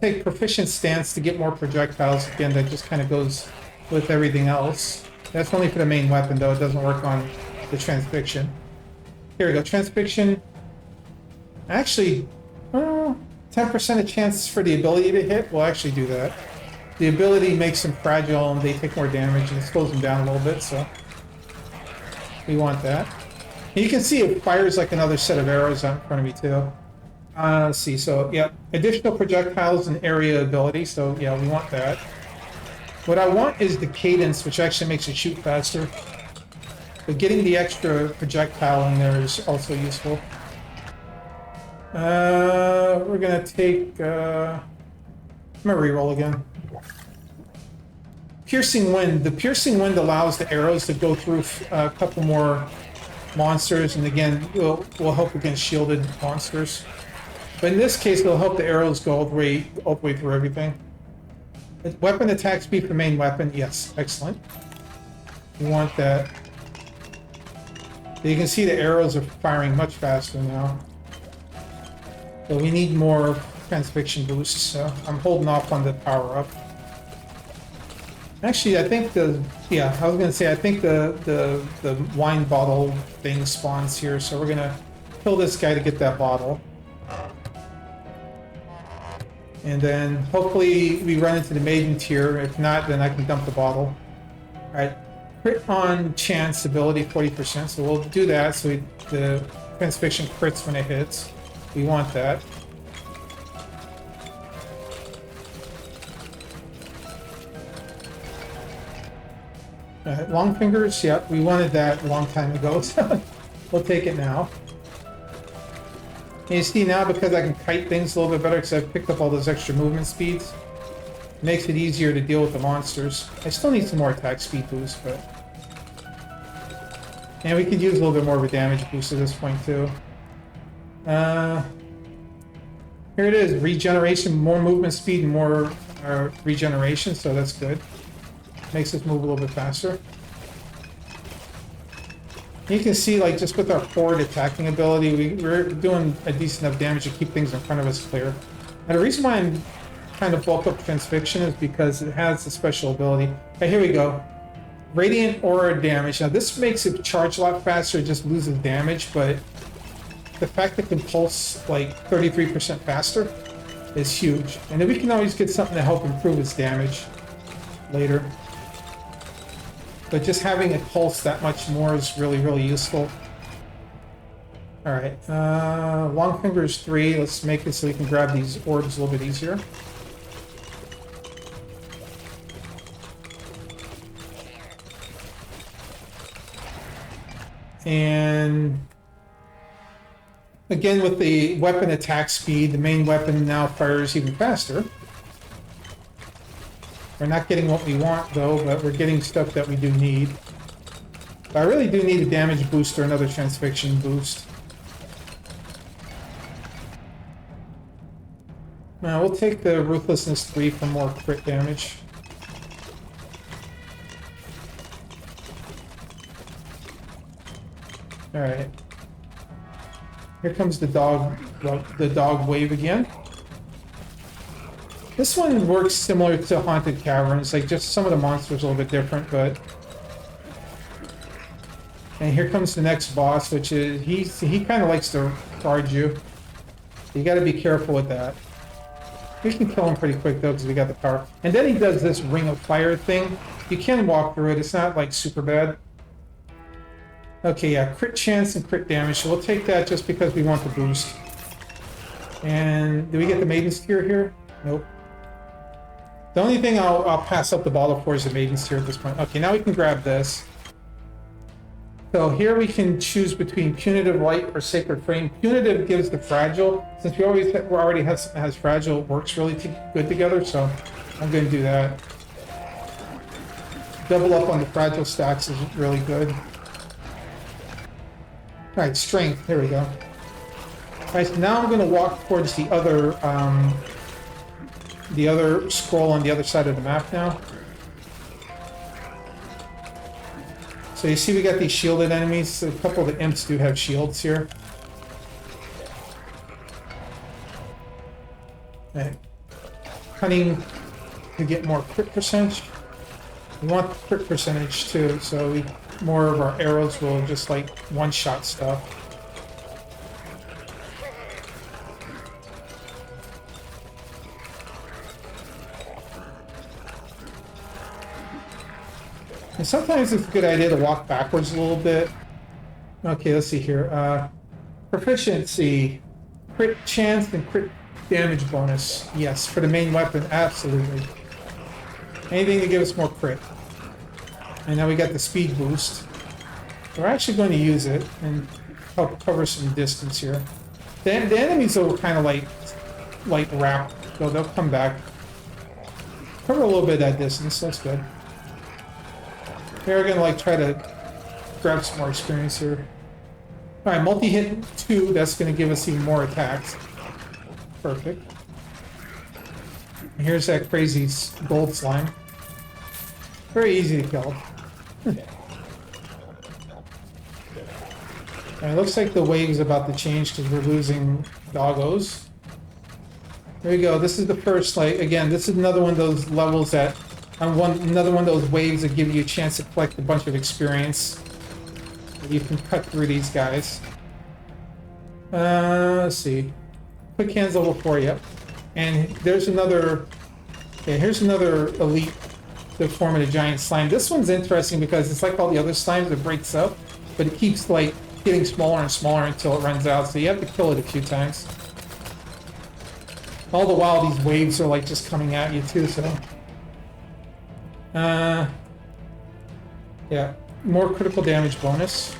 Take Proficient Stance to get more projectiles. Again, that just kind of goes with everything else. That's only for the main weapon, though. It doesn't work on the Transfixion. Here we go. Transfixion. Actually, 10% of chance for the ability to hit. We'll actually do that. The ability makes them fragile and they take more damage, and it slows them down a little bit, so we want that. And you can see it fires like another set of arrows out in front of me, too. Let's see, so yeah, additional projectiles and area ability, so yeah, we want that. What I want is the cadence, which actually makes it shoot faster. But getting the extra projectile in there is also useful. We're gonna take, I'm gonna reroll again. Piercing Wind. The Piercing Wind allows the arrows to go through a couple more monsters, and again, will help against shielded monsters. But in this case, it'll help the arrows go all the way through everything. Weapon attack speed for main weapon, yes, excellent. We want that. You can see the arrows are firing much faster now. So we need more Transfixion boosts, so I'm holding off on the power up. Actually, I think I was gonna say, I think the wine bottle thing spawns here, so we're gonna kill this guy to get that bottle. And then hopefully we run into the maiden tier. If not, then I can dump the bottle. Alright, crit on chance ability 40%, so we'll do that so the Transfixion crits when it hits. We want that. Long fingers, yep, we wanted that a long time ago, so we'll take it now. And you see now, because I can kite things a little bit better because I've picked up all those extra movement speeds, it makes it easier to deal with the monsters. I still need some more attack speed boost, but... And we could use a little bit more of a damage boost at this point, too. Here it is, regeneration, more movement speed and more regeneration, so that's good. Makes us move a little bit faster. You can see, like, just with our horde attacking ability, we're doing a decent enough damage to keep things in front of us clear. And the reason why I'm trying to bulk up Transfixion is because it has a special ability. Okay, here we go. Radiant Aura damage. Now, this makes it charge a lot faster, it just loses damage, but the fact that it can pulse, like, 33% faster is huge. And then we can always get something to help improve its damage later. But just having it pulse that much more is really, really useful. Alright, long fingers 3. Let's make it so we can grab these orbs a little bit easier. And again, with the weapon attack speed, the main weapon now fires even faster. We're not getting what we want, though, but we're getting stuff that we do need. But I really do need a damage boost or another Transfixion boost. Now, we'll take the Ruthlessness 3 for more crit damage. All right. Here comes the dog wave again. This one works similar to Haunted Caverns, like just some of the monsters are a little bit different, but... And here comes the next boss, which is, he kind of likes to charge you. You gotta be careful with that. We can kill him pretty quick though, because we got the power. And then he does this ring of fire thing. You can walk through it, it's not like super bad. Okay, yeah, crit chance and crit damage, so we'll take that just because we want the boost. And do we get the Maiden's Tear here? Nope. The only thing I'll pass up the bottle for is the Maiden's Tear at this point. Okay, now we can grab this. So here we can choose between Punitive Light or Sacred Frame. Punitive gives the Fragile. Since we already have something that has Fragile, it works really good together, so I'm going to do that. Double up on the Fragile stacks is really good. Alright, Strength. There we go. Alright, so now I'm going to walk towards the other scroll on the other side of the map now. So you see we got these shielded enemies. A couple of the imps do have shields here. Okay. Cunning to get more crit percentage. We want crit percentage too, so more of our arrows will just like one-shot stuff. And sometimes it's a good idea to walk backwards a little bit. Okay, let's see here. Proficiency, crit chance, and crit damage bonus. Yes, for the main weapon, absolutely. Anything to give us more crit. And now we got the speed boost. We're actually going to use it and help cover some distance here. The enemies will kind of like wrap, so they'll come back. Cover a little bit of that distance, that's good. We're gonna like try to grab some more experience here. Alright, multi-hit 2, that's gonna give us even more attacks. Perfect. And here's that crazy gold slime. Very easy to kill. Alright, looks like the wave's about to change because we're losing doggos. There we go, this is the first, like, again, this is another one of those levels that another one of those waves that give you a chance to collect a bunch of experience. You can cut through these guys. Let's see. Quick hands level 4, yep. And there's another... Okay, here's another elite to form a giant slime. This one's interesting because it's like all the other slimes, it breaks up, but it keeps like getting smaller and smaller until it runs out, so you have to kill it a few times. All the while these waves are like just coming at you too, so... yeah, more critical damage bonus.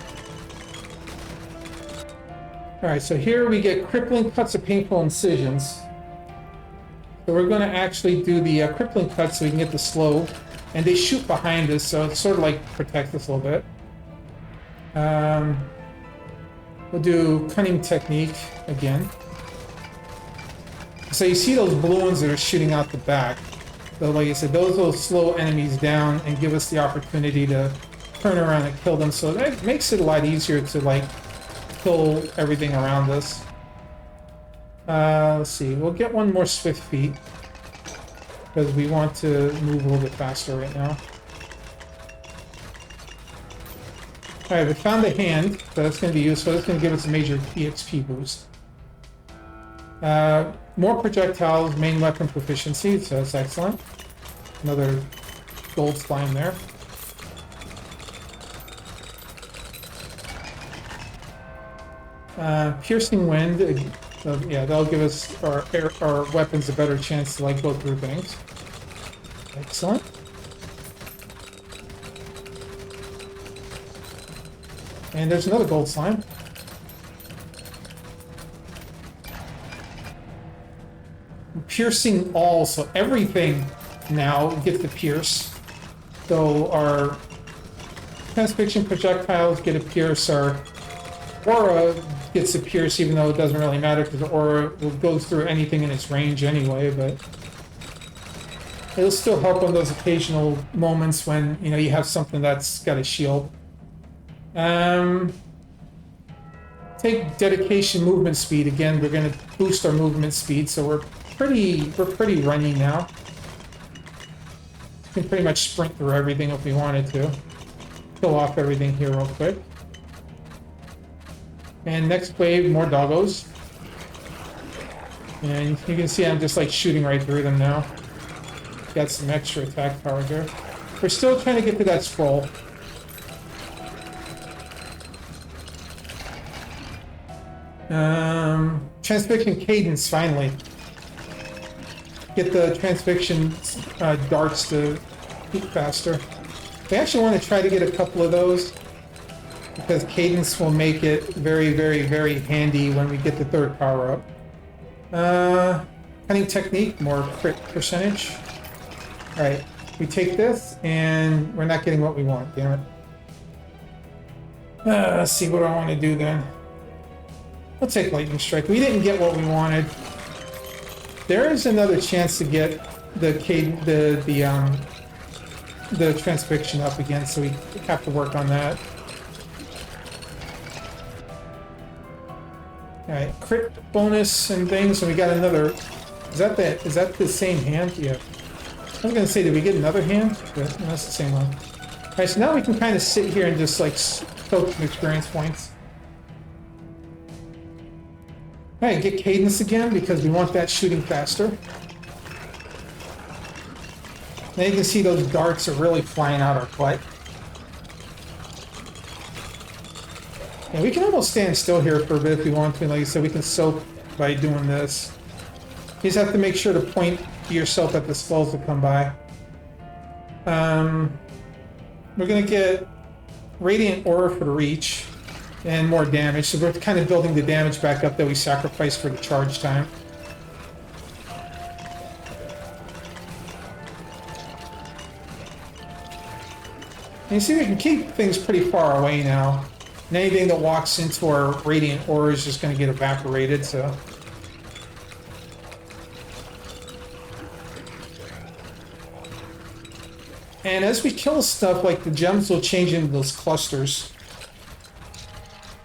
Alright, so here we get crippling cuts or painful incisions. So we're going to actually do the crippling cuts so we can get the slow. And they shoot behind us, so it sort of like protects us a little bit. We'll do Cunning Technique again. So you see those blue ones that are shooting out the back. So like I said, those will slow enemies down and give us the opportunity to turn around and kill them. So that makes it a lot easier to like kill everything around us. Let's see, we'll get one more Swift Feet because we want to move a little bit faster right now. Alright, we found a hand, so that's going to be useful. That's going to give us a major EXP boost. More projectiles, main weapon proficiency, so that's excellent. Another gold slime there. Piercing wind, yeah, that'll give us our weapons a better chance to like go through things. Excellent. And there's another gold slime. Piercing all, so everything now gets to pierce. So our transfixion projectiles get to pierce, our aura gets to pierce, even though it doesn't really matter because the aura will go through anything in its range anyway, but it'll still help on those occasional moments when, you know, you have something that's got a shield. take dedication movement speed again. We're going to boost our movement speed, so we're pretty runny now. We can pretty much sprint through everything if we wanted to. Kill off everything here real quick. And next wave, more doggos. And you can see I'm just like shooting right through them now. Got some extra attack power there. We're still trying to get to that scroll. Transfixion cadence, finally. Get the transfixion darts to peak faster. We actually want to try to get a couple of those, because cadence will make it very, very, very handy when we get the third power up. Cunning technique, more crit percentage. Alright, we take this, and we're not getting what we want, damn it. Let's see what I want to do then. We'll take Lightning Strike. We didn't get what we wanted. There is another chance to get the transfixion up again, so we have to work on that. Alright, crit bonus and things, and we got another. Is that the same hand? Yeah. I was gonna say, did we get another hand? But no, that's the same one. Alright, so now we can kind of sit here and just like soak some experience points. Alright, get cadence again because we want that shooting faster. Now you can see those darts are really flying out our butt. Yeah, we can almost stand still here for a bit if we want to. Like I said, we can soak by doing this. You just have to make sure to point yourself at the skulls that come by. We're going to get Radiant Aura for the reach and more damage. So we're kind of building the damage back up that we sacrificed for the charge time. And you see we can keep things pretty far away now. And anything that walks into our Radiant Aura is just going to get evaporated, so... And as we kill stuff, like the gems will change into those clusters.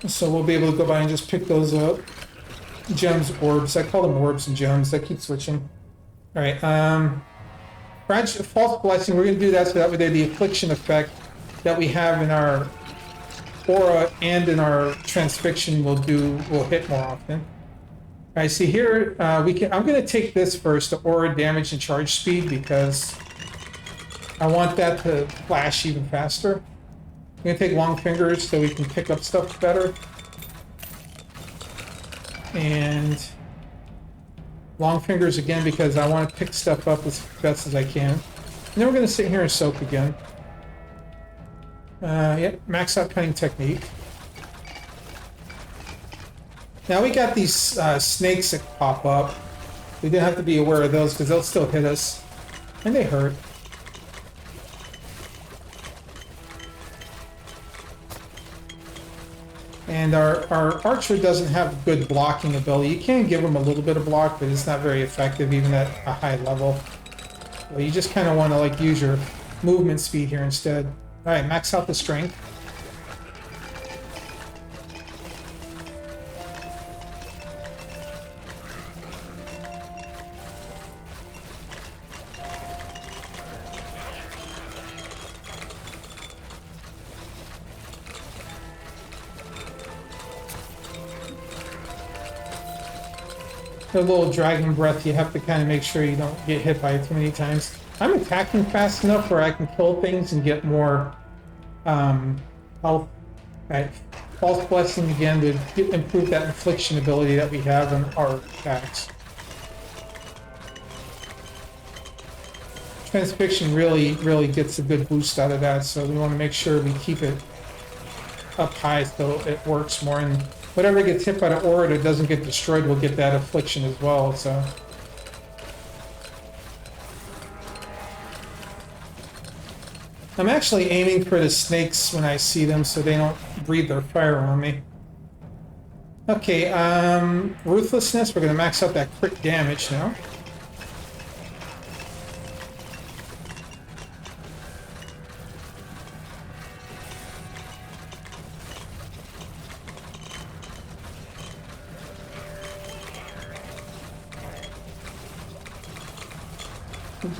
So we'll be able to go by and just pick those up. Gems, orbs. I call them orbs and gems. I keep switching. Alright, False Blessing, we're going to do that so that way the affliction effect that we have in our aura and in our transfixion will hit more often. Alright, see here, I'm going to take this first, the aura damage and charge speed, because I want that to flash even faster. I'm going to take long fingers so we can pick up stuff better. And long fingers again because I want to pick stuff up as best as I can. And then we're going to sit here and soak again. Yep, max out cunning technique. Now we got these snakes that pop up. We didn't have to be aware of those because they'll still hit us. And they hurt. And our archer doesn't have good blocking ability. You can give him a little bit of block, but it's not very effective even at a high level. So you just kind of want to like use your movement speed here instead. Alright, max out the strength. A little dragon breath, you have to kind of make sure you don't get hit by it too many times. I'm attacking fast enough where I can kill things and get more health. Right. False Blessing again to improve that infliction ability that we have on our attacks. Transfixion really gets a good boost out of that, so we want to make sure we keep it up high so it works more. And whatever gets hit by the aura that doesn't get destroyed will get that affliction as well, so... I'm actually aiming for the snakes when I see them so they don't breathe their fire on me. Okay, Ruthlessness, we're going to max out that crit damage now.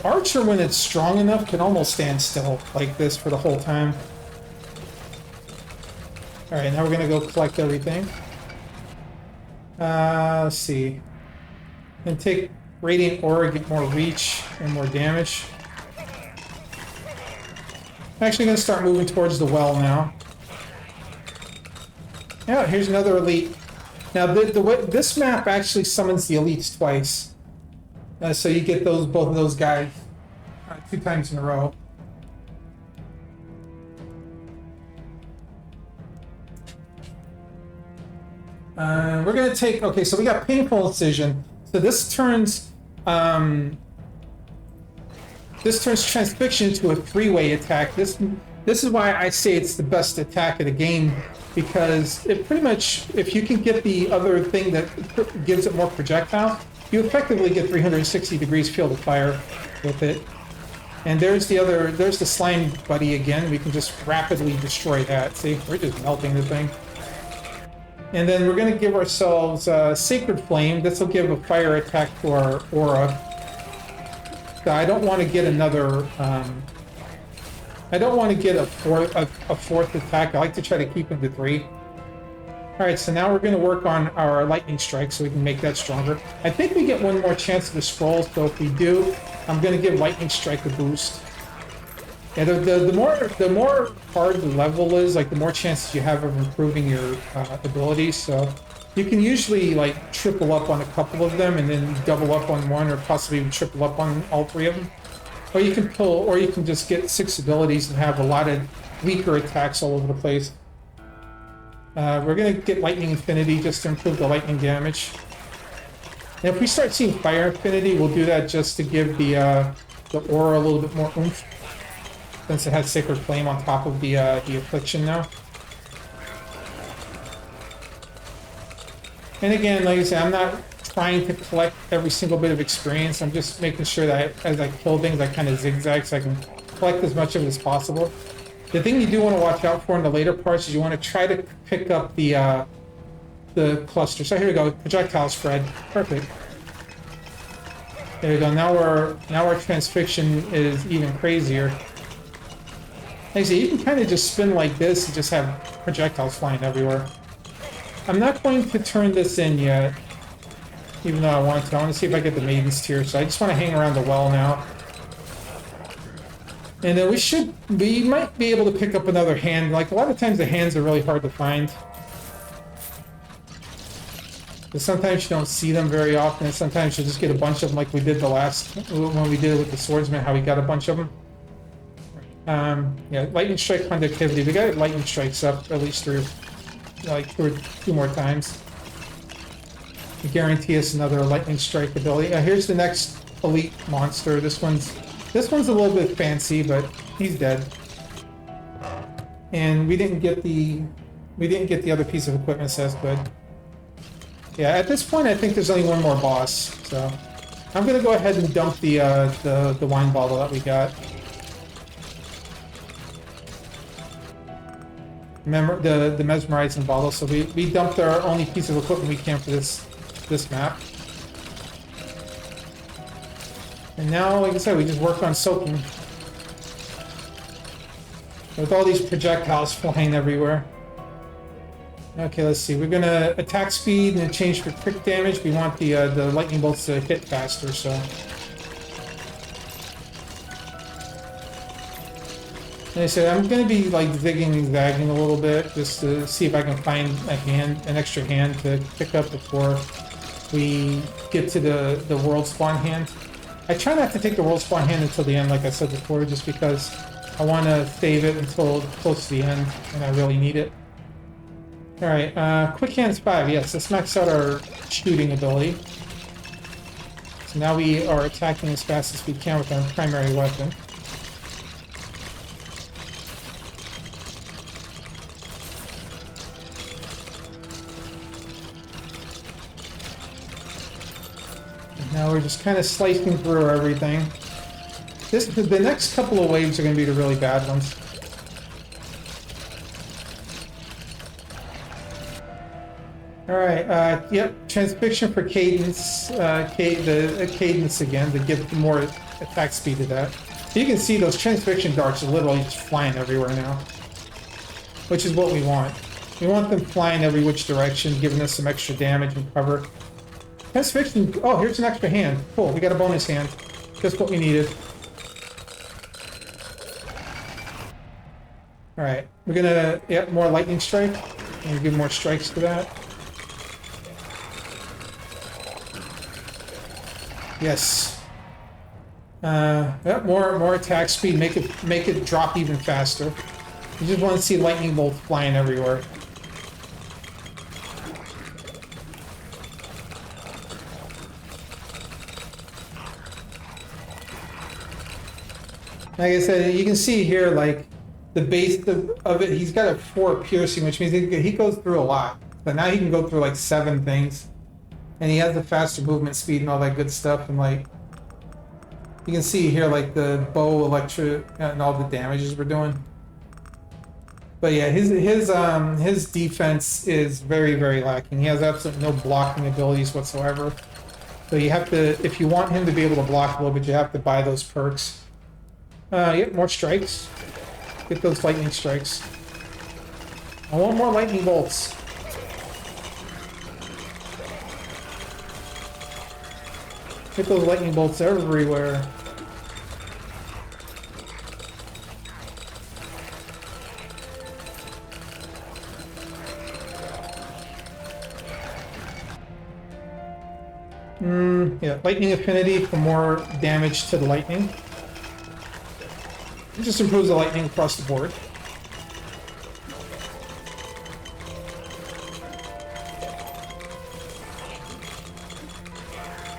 Archer, when it's strong enough, can almost stand still like this for the whole time. Alright, now we're gonna go collect everything. Let's see. And take Radiant Aura, get more reach and more damage. I'm actually gonna start moving towards the well now. Yeah, here's another elite. Now, this map actually summons the elites twice. So you get both of those guys 2 times in a row. We're gonna take, okay, so we got Painful Incision. So this turns Transfixion to a 3-way attack. This is why I say it's the best attack of the game, because it pretty much, if you can get the other thing that gives it more projectile, you effectively get 360 degrees field of fire with it. And there's the slime buddy again. We can just rapidly destroy that. See, we're just melting the thing. And then we're going to give ourselves Sacred Flame. This will give a fire attack to our aura. I don't want to get another. I don't want to get a fourth attack. I like to try to keep them to 3. All right, so now we're going to work on our lightning strike so we can make that stronger. I think we get one more chance of the scroll, so if we do, I'm going to give lightning strike a boost. Yeah, the more hard the level is, like the more chances you have of improving your abilities. So you can usually like triple up on a couple of them and then double up on one, or possibly even triple up on all 3 of them. Or you can or you can just get 6 abilities and have a lot of weaker attacks all over the place. We're gonna get Lightning Infinity just to improve the lightning damage. And if we start seeing Fire Infinity, we'll do that just to give the aura a little bit more oomph, since it has Sacred Flame on top of the Affliction now. And again, like I said, I'm not trying to collect every single bit of experience. I'm just making sure that as I kill things, I kind of zigzag so I can collect as much of it as possible. The thing you do want to watch out for in the later parts is you want to try to pick up the cluster. So here we go, projectile spread, perfect. There we go. Now our transfixion is even crazier. Like I say, you can kind of just spin like this and just have projectiles flying everywhere. I'm not going to turn this in yet, even though I want to. I want to see if I get the Maiden's Tear. So I just want to hang around the well now. And then we might be able to pick up another hand. Like a lot of times the hands are really hard to find. But sometimes you don't see them very often, and sometimes you just get a bunch of them like we did when we did it with the Swordsman, how we got a bunch of them. Yeah, Lightning Strike Conductivity. We got Lightning Strikes up at least 2 more times. To guarantee us another Lightning Strike ability. Here's the next elite monster. This one's a little bit fancy, but he's dead. And we didn't get the other piece of equipment, so that's good. Yeah, at this point I think there's only one more boss, so I'm gonna go ahead and dump the wine bottle that we got. Remember the mesmerizing bottle, so we dumped our only piece of equipment we can for this map. And now, like I said, we just work on soaking. With all these projectiles flying everywhere. Okay, let's see. We're gonna attack speed and change for crit damage. We want the lightning bolts to hit faster, so. Like I said, I'm gonna be like zigging and zagging a little bit just to see if I can find an extra hand to pick up before we get to the world spawn hand. I try not to take the world spawn hand until the end, like I said before, just because I want to save it until close to the end, and I really need it. Alright, Quick Hands 5, yes, let's max out our shooting ability. So now we are attacking as fast as we can with our primary weapon. Now we're just kind of slicing through everything. The next couple of waves are going to be the really bad ones. Alright, yep, transfixion for cadence, cadence again, to give more attack speed to that. You can see those transfixion darts are literally just flying everywhere now, which is what we want. We want them flying every which direction, giving us some extra damage and cover. Transfixion. Oh, here's an extra hand. Cool. We got a bonus hand. Just what we needed. All right, we're gonna more lightning strike. And give more strikes to that. Yes. More attack speed. Make it drop even faster. You just want to see lightning bolts flying everywhere. Like I said, you can see here, like, the base of it, he's got a 4 piercing, which means he goes through a lot. But now he can go through, like, 7 things. And he has the faster movement speed and all that good stuff. And, like, you can see here, like, the bow, electro, and all the damages we're doing. But yeah, his defense is very, very lacking. He has absolutely no blocking abilities whatsoever. So you have to, if you want him to be able to block a little bit, you have to buy those perks. Yep, more strikes. Get those lightning strikes. I want more lightning bolts. Get those lightning bolts everywhere. Yeah, lightning affinity for more damage to the lightning. It just improves the lightning across the board.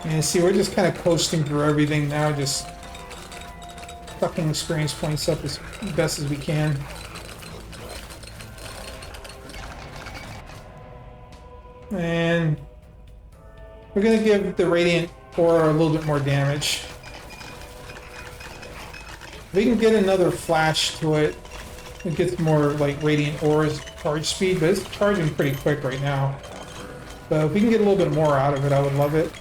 And see, we're just kind of coasting through everything now, just fucking experience points up as best as we can. And we're gonna give the Radiant Aura a little bit more damage. We can get another flash to it. It gets more like Radiant Aura's charge speed, but it's charging pretty quick right now. But if we can get a little bit more out of it, I would love it.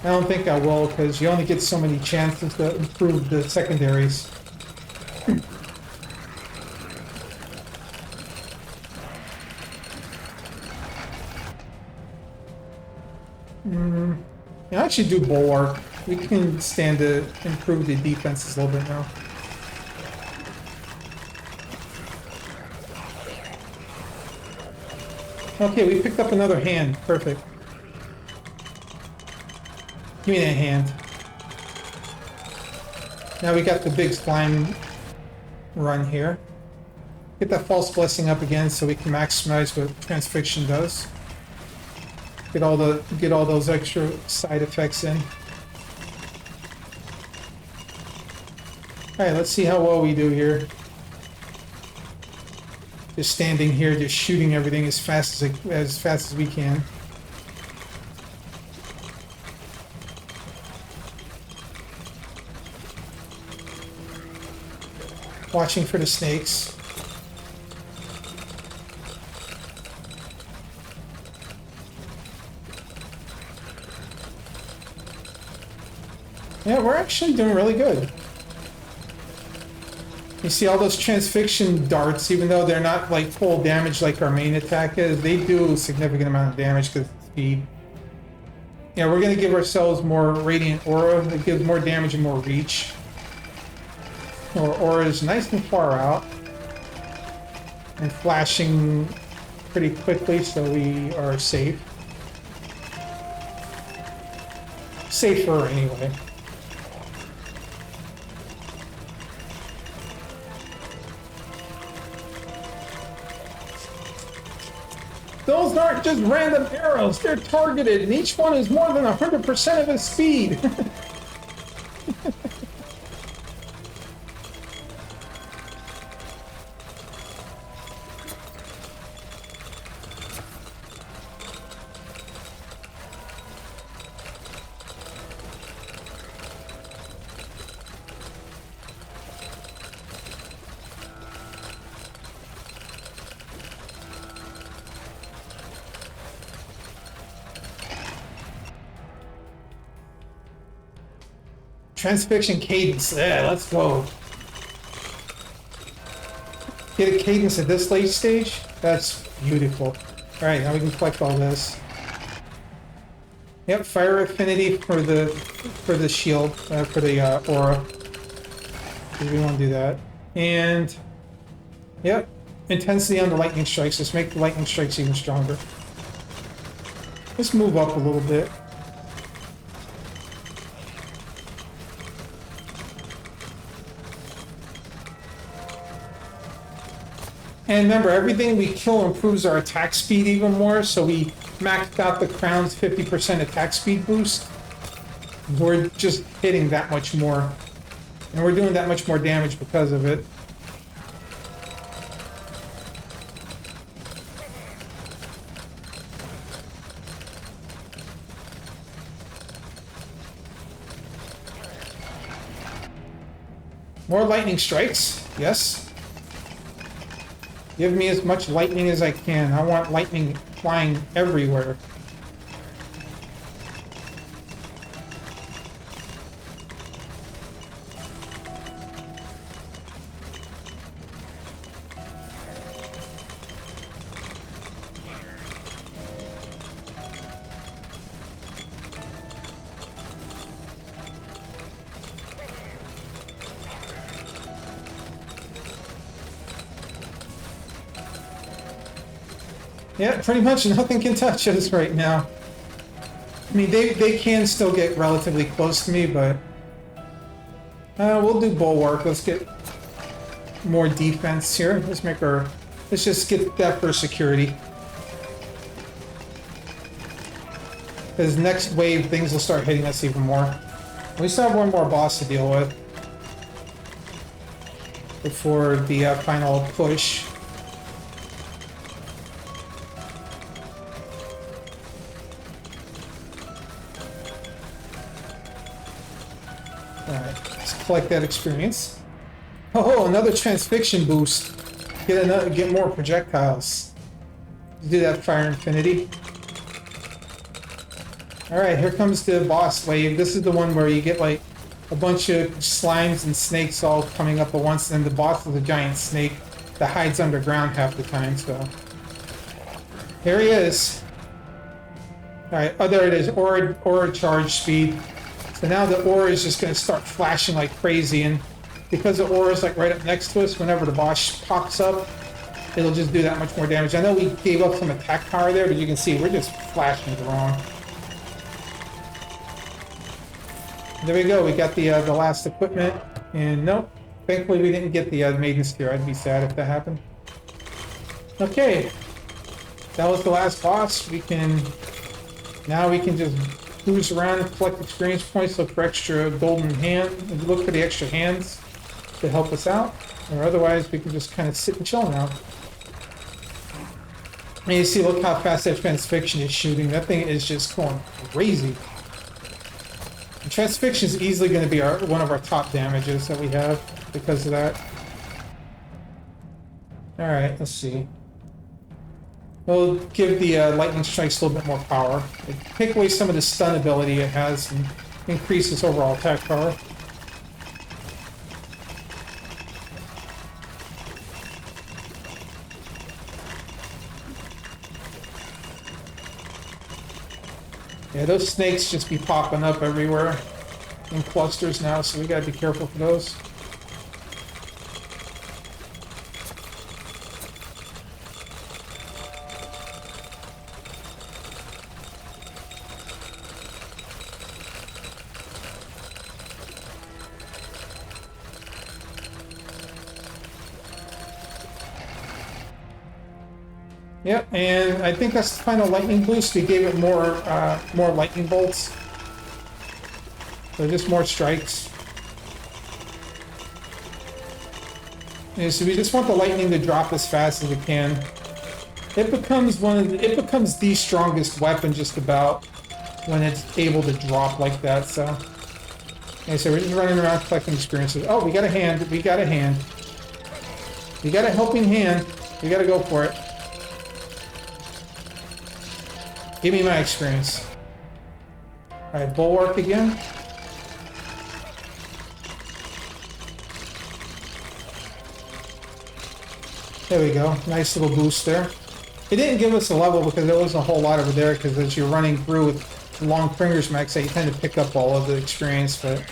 I don't think I will, because you only get so many chances to improve the secondaries. I actually do Bulwark. We can stand to improve the defenses a little bit now. Okay, we picked up another hand. Perfect. Give me that hand. Now we got the big slime run here. Get that false blessing up again so we can maximize what transfixion does. Get all those extra side effects in. Alright, let's see how well we do here. Just standing here, just shooting everything as fast as we can. Watching for the snakes. Yeah, we're actually doing really good. You see all those transfixion darts, even though they're not like full damage like our main attack is, they do a significant amount of damage because of speed. Yeah, we're going to give ourselves more Radiant Aura. It gives more damage and more reach. Our aura is nice and far out. And flashing pretty quickly, so we are safe. Safer, anyway. Those aren't just random arrows, they're targeted, and each one is more than 100% of his speed. Transfixion cadence. Yeah, let's go. Get a cadence at this late stage? That's beautiful. Alright, now we can collect all this. Yep, fire affinity for the shield, for the aura. We want to do that. And yep, intensity on the lightning strikes. Let's make the lightning strikes even stronger. Let's move up a little bit. And remember, everything we kill improves our attack speed even more, so we maxed out the crown's 50% attack speed boost. We're just hitting that much more. And we're doing that much more damage because of it. More lightning strikes, yes. Give me as much lightning as I can. I want lightning flying everywhere. Yeah, pretty much nothing can touch us right now. I mean, they can still get relatively close to me, but we'll do bulwark. Let's get more defense here. Let's just get that for security. Because next wave, things will start hitting us even more. We still have one more boss to deal with before the final push. Collect that experience. Oh, another transfixion boost. Get more projectiles. Do that fire infinity. All right, here comes the boss wave. This is the one where you get like a bunch of slimes and snakes all coming up at once, and the boss is a giant snake that hides underground half the time. So here he is. All right. Oh, there it is. Aura charge speed. So now the aura is just going to start flashing like crazy, and because the aura is like right up next to us, whenever the boss pops up, it'll just do that much more damage. I know we gave up some attack power there, but you can see we're just flashing it wrong. There we go. We got the last equipment, and nope. Thankfully, we didn't get the maiden spear. I'd be sad if that happened. Okay, that was the last boss. Now we can just cruise around and collect experience points, look for extra golden hand, look for the extra hands to help us out, or otherwise we can just kind of sit and chill now. And you see, look how fast that transfixion is shooting. That thing is just going crazy. And transfixion is easily going to be one of our top damages that we have because of that. Alright, let's see. We'll give the lightning strikes a little bit more power. Take away some of the stun ability it has and increase its overall attack power. Yeah, those snakes just be popping up everywhere in clusters now, so we gotta be careful for those. Yep, and I think that's the final lightning boost. We gave it more lightning bolts. So just more strikes. Yeah, so we just want the lightning to drop as fast as it can. It becomes the strongest weapon just about when it's able to drop like that. So, okay, so we're just running around collecting experiences. Oh, we got a hand. We got a hand. We got a helping hand. We got to go for it. Give me my experience. Alright, bulwark again. There we go. Nice little boost there. It didn't give us a level because there wasn't a whole lot over there, because as you're running through with long fingers max, you tend to pick up all of the experience, but...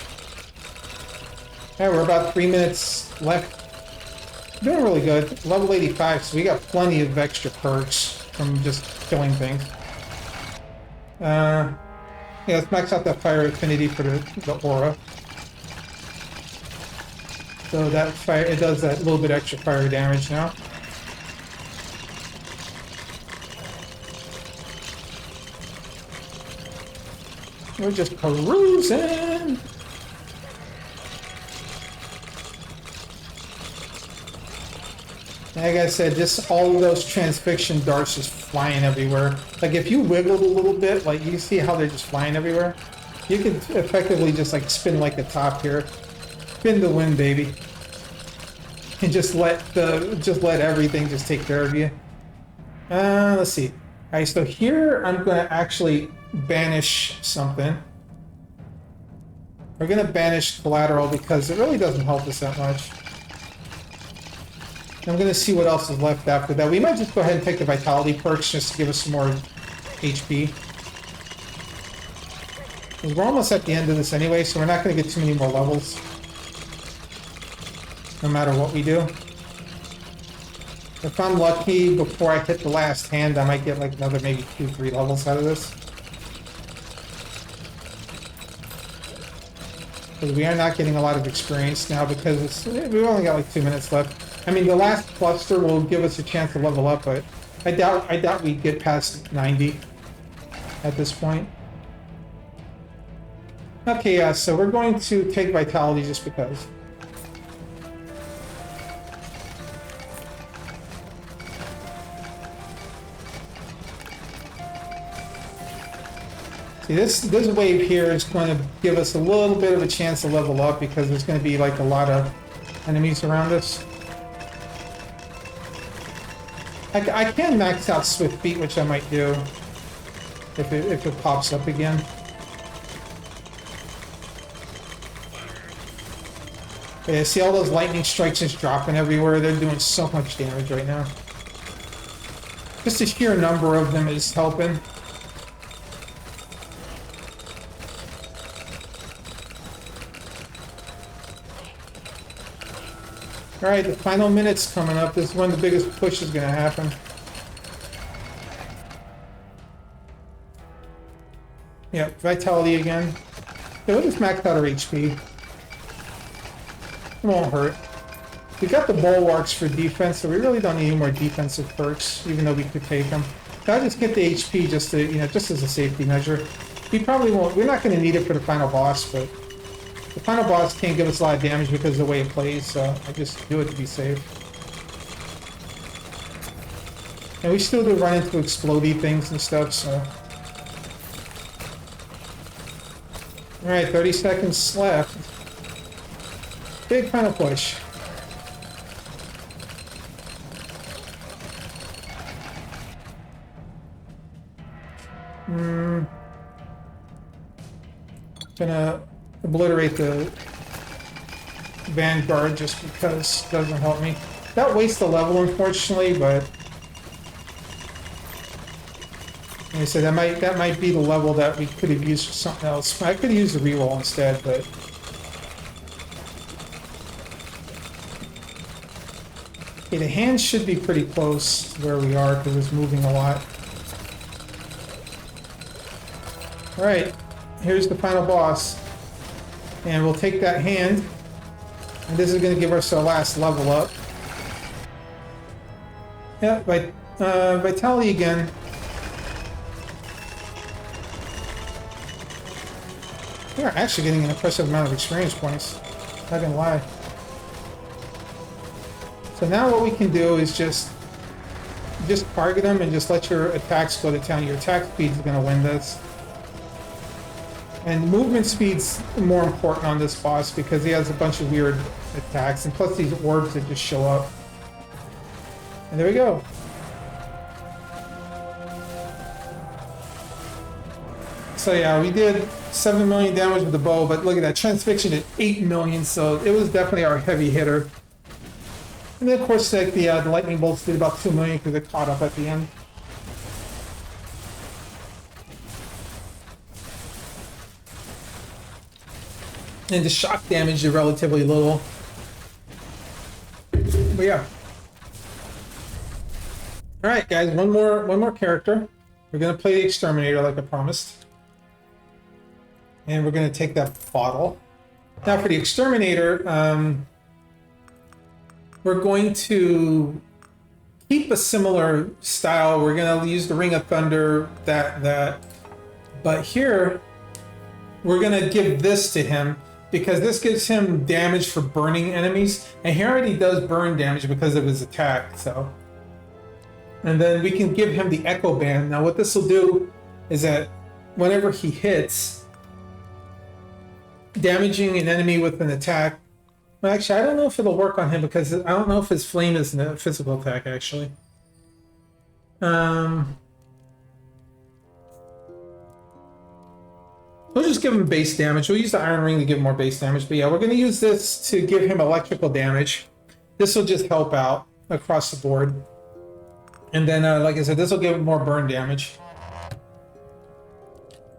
Yeah, we're about 3 minutes left. Doing really good. Level 85, so we got plenty of extra perks from just killing things. Yeah, let's max out that fire affinity for the aura. So that fire, it does that little bit extra fire damage now. We're just perusing. Like I said, just all of those transfixion darts just flying everywhere. Like if you wiggled a little bit, like you see how they're just flying everywhere? You can effectively just like spin like a top here. Spin the wind, baby. And just let everything just take care of you. Let's see. Alright, so here I'm gonna actually banish something. We're gonna banish collateral because it really doesn't help us that much. I'm going to see what else is left after that. We might just go ahead and take the vitality perks just to give us some more HP. We're almost at the end of this anyway, so we're not going to get too many more levels. No matter what we do. If I'm lucky, before I hit the last hand, I might get like another maybe 2-3 levels out of this. Because we are not getting a lot of experience now because we've only got like 2 minutes left. I mean, the last cluster will give us a chance to level up, but I doubt we get past 90 at this point. Okay, yeah, so we're going to take vitality just because. See, this wave here is going to give us a little bit of a chance to level up because there's going to be like a lot of enemies around us. I can max out Swift Feet, which I might do if it pops up again. Yeah, see all those lightning strikes just dropping everywhere? They're doing so much damage right now. Just the sheer number of them is helping. Alright, the final minute's coming up. This is when the biggest push is going to happen. Yep, vitality again. Yeah, we'll just max out our HP. It won't hurt. We got the bulwarks for defense, so we really don't need any more defensive perks, even though we could take them. I'll just get the HP just to, just as a safety measure. We probably won't. We're not going to need it for the final boss, but the final boss can't give us a lot of damage because of the way it plays, so I just do it to be safe. And we still do run into explodey things and stuff, so. Alright, 30 seconds left. Big final push. Gonna obliterate the Vanguard just because it doesn't help me. That wastes the level, unfortunately, but like I said, that might be the level that we could have used for something else. I could have used the reroll instead, but okay, the hands should be pretty close to where we are because it's moving a lot. All right, here's the final boss. And we'll take that hand, and this is going to give us our last level up. Yeah, vitality again. We're actually getting an impressive amount of experience points. Not gonna lie. So now what we can do is just target them and just let your attacks go to town. Your attack speed is going to win this. And movement speed's more important on this boss because he has a bunch of weird attacks, and plus these orbs that just show up. And there we go. So yeah, we did 7 million damage with the bow, but look at that, transfixion did 8 million, so it was definitely our heavy hitter. And then of course like the lightning bolts did about 2 million because it caught up at the end. And the shock damage is relatively little. But yeah. Alright guys, one more character. We're gonna play the Exterminator like I promised. And we're gonna take that bottle. Now for the Exterminator, we're going to keep a similar style. We're gonna use the Ring of Thunder, that. But here, we're gonna give this to him because this gives him damage for burning enemies. And he already does burn damage because of his attack, so. And then we can give him the Echo Band. Now what this will do is that whenever he hits, damaging an enemy with an attack. Well, actually, I don't know if it'll work on him because I don't know if his flame is a physical attack, actually. We'll just give him base damage. We'll use the Iron Ring to give him more base damage. But yeah, we're going to use this to give him electrical damage. This will just help out across the board. And then, like I said, this will give him more burn damage.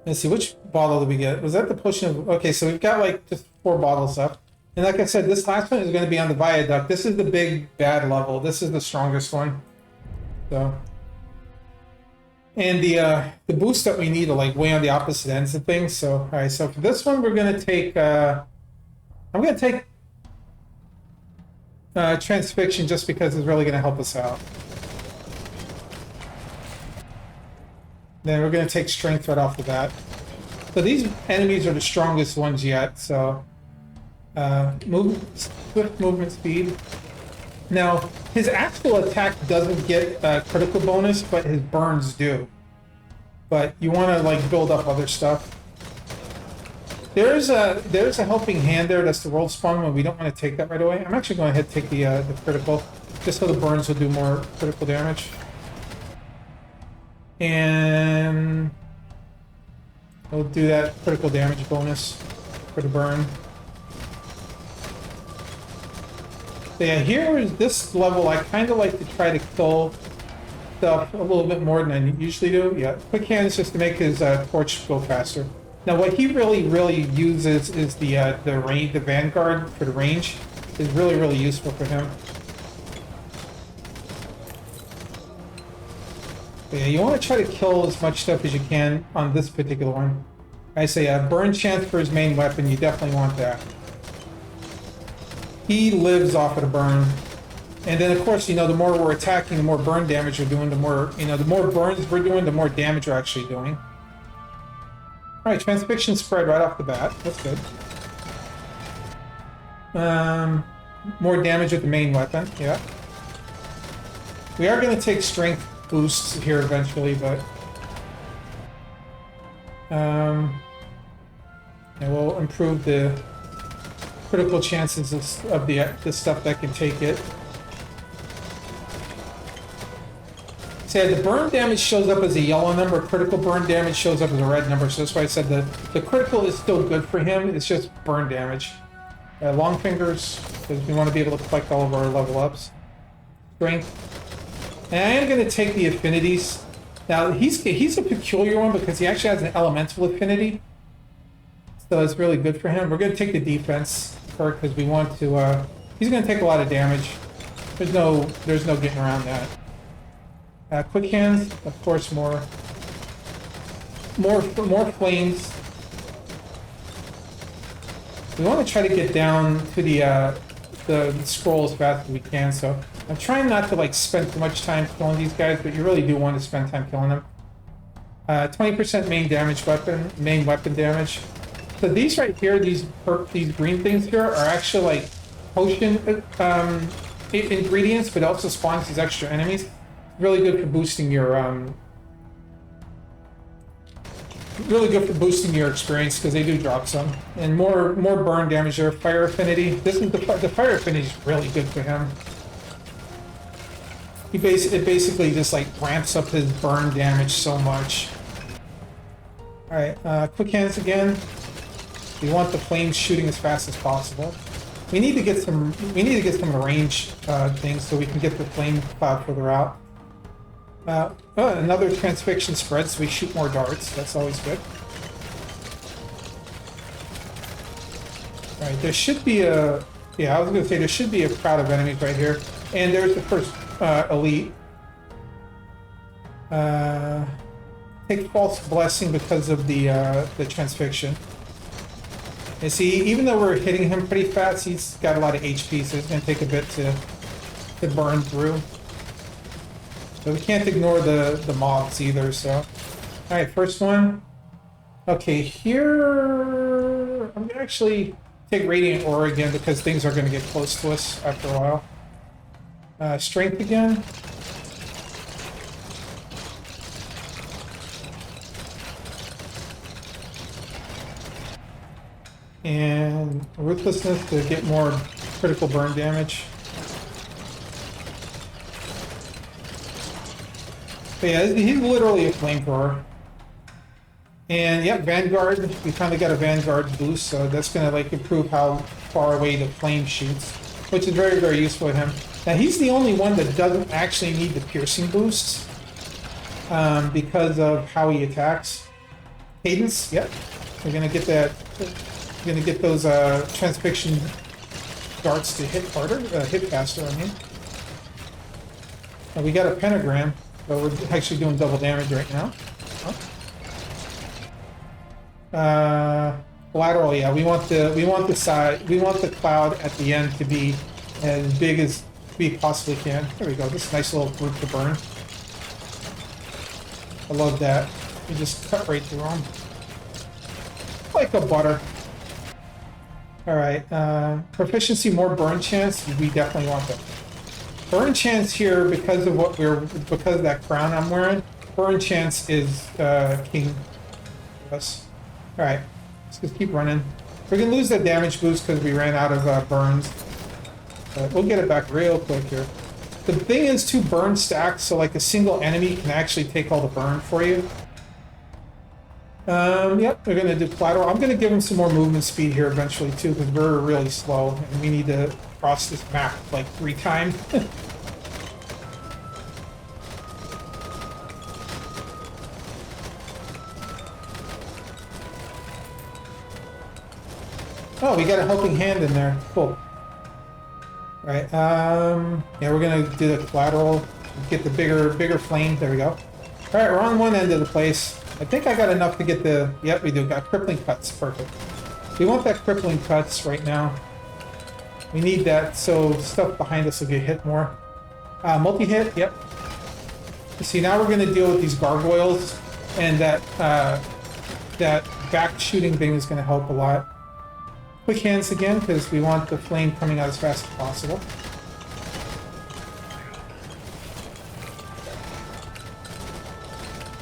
Let's see, which bottle did we get? Was that the potion of... Okay, so we've got like just 4 bottles left. And like I said, this last one is going to be on the viaduct. This is the big bad level. This is the strongest one. So... And the boost that we need are like way on the opposite ends of things. So, all right, so for this one, we're going to take... I'm going to take Transfixion just because it's really going to help us out. Then we're going to take Strength right off the bat. So these enemies are the strongest ones yet, so... Swift movement speed. Now, his actual attack doesn't get a critical bonus, but his burns do. But you want to, like, build up other stuff. There's a helping hand there, that's the world spawn one. We don't want to take that right away. I'm actually going ahead and take the critical, just so the burns will do more critical damage. And we'll do that critical damage bonus for the burn. So yeah, here is this level. I kind of like to try to kill stuff a little bit more than I usually do. Yeah, quick hands just to make his torch go faster. Now, what he really uses is the range, the vanguard for the range is really useful for him. Yeah, you want to try to kill as much stuff as you can on this particular one. I say burn chance for his main weapon, you definitely want that. He lives off of the burn. And then of course, you know, the more we're attacking, the more burn damage we're doing, the more, you know, the more burns we're doing, the more damage we're actually doing. Alright, Transfixion spread right off the bat. That's good. More damage with the main weapon, yeah. We are going to take strength boosts here eventually, but and we'll improve the critical chances of the stuff that can take it. So yeah, the burn damage shows up as a yellow number, critical burn damage shows up as a red number, so that's why I said the critical is still good for him, it's just burn damage. Long fingers, because we want to be able to collect all of our level ups. Strength. And I am going to take the affinities. Now, he's a peculiar one because he actually has an elemental affinity. So it's really good for him. We're going to take the defense perk because we want to... he's going to take a lot of damage. There's no getting around that. Quick hands, of course, more flames. We want to try to get down to the scroll as fast as we can, so I'm trying not to like spend too much time killing these guys, but you really do want to spend time killing them. 20% main weapon damage. So these right here, these green things here are actually like potion ingredients, but also spawns these extra enemies. Really good for boosting your experience because they do drop some, and more burn damage there. Fire affinity. This is the fire affinity is really good for him. It basically just like ramps up his burn damage so much. All right, quick hands again. We want the flames shooting as fast as possible. We need to get some. We need to get some range things so we can get the flame cloud further out. Another transfixion spread, so we shoot more darts. That's always good. All right, there should be a. Yeah, I was going to say there should be a crowd of enemies right here, and there's the first elite. Take false blessing because of the transfixion. And see, even though we're hitting him pretty fast, he's got a lot of HP, so it's going to take a bit to burn through. So we can't ignore the mobs either, so. Alright, first one. Okay, here... I'm going to actually take Radiant Aura again because things are going to get close to us after a while. Strength again. And Ruthlessness to get more critical burn damage. But yeah, he's literally a flamethrower. And yep, Vanguard. We finally got a Vanguard boost, so that's gonna like improve how far away the flame shoots, which is very, very useful to him. Now he's the only one that doesn't actually need the piercing boosts because of how he attacks. Cadence, yep. We're gonna get that. We're gonna get those transfixion darts to hit harder, hit faster. I mean, we got a pentagram, but we're actually doing double damage right now. Collateral, yeah. We want the side. We want the cloud at the end to be as big as we possibly can. There we go. This nice little group to burn. I love that. We just cut right through them like a butter. Alright, proficiency, more burn chance, we definitely want that. Burn chance here, because of because of that crown I'm wearing, burn chance is king for us. Alright, let's just keep running. We're gonna lose that damage boost because we ran out of burns. But we'll get it back real quick here. The thing is, two burn stacks, so like a single enemy can actually take all the burn for you. Yep, we're gonna do collateral. I'm gonna give him some more movement speed here eventually too, because we're really slow and we need to cross this map like 3 times. Oh, we got a helping hand in there. Cool. Alright, yeah, we're gonna do the collateral, get the bigger flame. There we go. Alright, we're on one end of the place. I think I got enough to get the... Yep, we do. Got crippling cuts. Perfect. We want that crippling cuts right now. We need that so stuff behind us will get hit more. Multi-hit, yep. You see, now we're going to deal with these gargoyles, and that back shooting thing is going to help a lot. Quick hands again, because we want the flame coming out as fast as possible.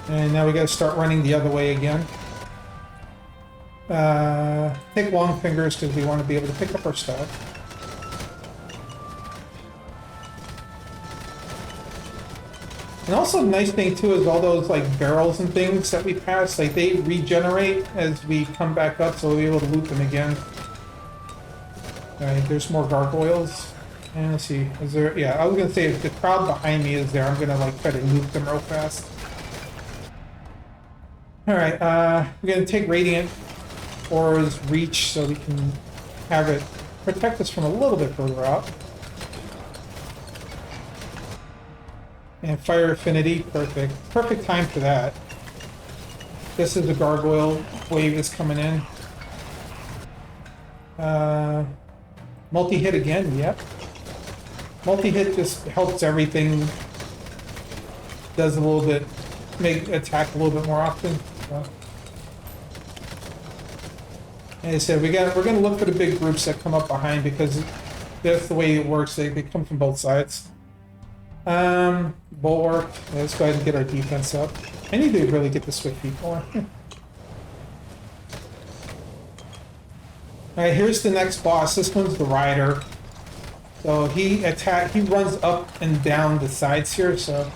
And now we got to start running the other way again. Take long fingers because we want to be able to pick up our stuff. And also the nice thing too is all those like barrels and things that we pass, like they regenerate as we come back up, so we'll be able to loot them again. Alright, there's more gargoyles. And let's see, is there... Yeah, I was going to say if the crowd behind me is there, I'm going to like try to loot them real fast. Alright, we're going to take Radiant Aura's reach so we can have it protect us from a little bit further out. And Fire Affinity, perfect. Perfect time for that. This is the gargoyle wave is coming in. Multi-hit again, yep. Multi-hit just helps everything. Does a little bit, make attack a little bit more often. Like I said, we're gonna look for the big groups that come up behind because that's the way it works. They come from both sides. Bulwark. Let's go ahead and get our defense up. I need to really get the swift feet going. Alright, here's the next boss. This one's the Rider. So he runs up and down the sides here, so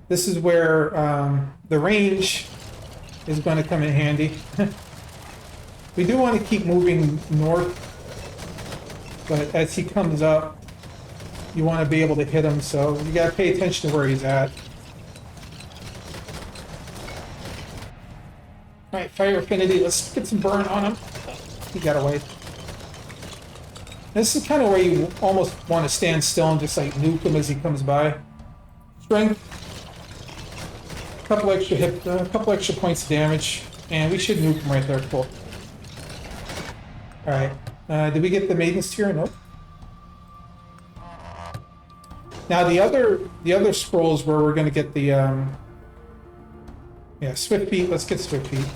this is where the range is going to come in handy. We do want to keep moving north but as he comes up, you want to be able to hit him, so you got to pay attention to where he's at. Alright, fire affinity, let's get some burn on him. He got away. This is kind of where you almost want to stand still and just like nuke him as he comes by. Strength. A couple extra points of damage, and we should nuke him right there. Cool. Alright. Did we get the Maiden's Tear? Nope. Now the other scrolls where we're going to get the Swift Feet. Let's get Swift Feet.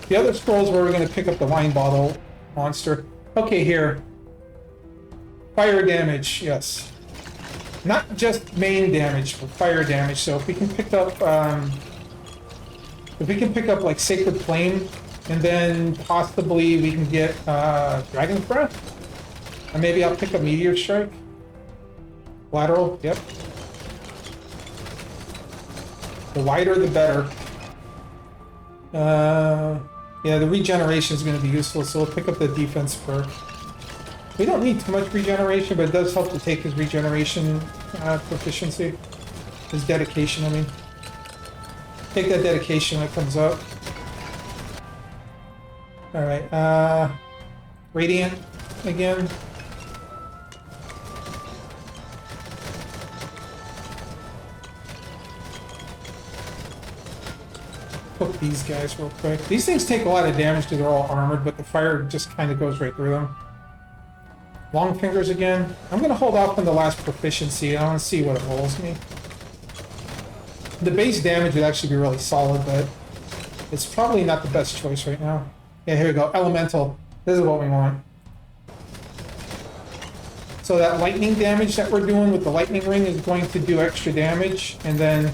The other scrolls where we're going to pick up the wine bottle monster. Okay, here. Fire damage, yes. Not just main damage, but fire damage. So if we can pick up like Sacred Flame, and then possibly we can get Dragon's Breath, and maybe I'll pick up Meteor Strike. Lateral, yep. The wider, the better. Yeah, the regeneration is going to be useful, so we'll pick up the defense perk. We don't need too much regeneration, but it does help to take his regeneration proficiency. His dedication, I mean. Take that dedication when it comes up. Alright, Radiant again. Hook these guys real quick. These things take a lot of damage because they're all armored, but the fire just kind of goes right through them. Long fingers again. I'm going to hold off on the last proficiency. I want to see what it rolls me. The base damage would actually be really solid, but it's probably not the best choice right now. Yeah, here we go. Elemental. This is what we want. So that lightning damage that we're doing with the lightning ring is going to do extra damage, and then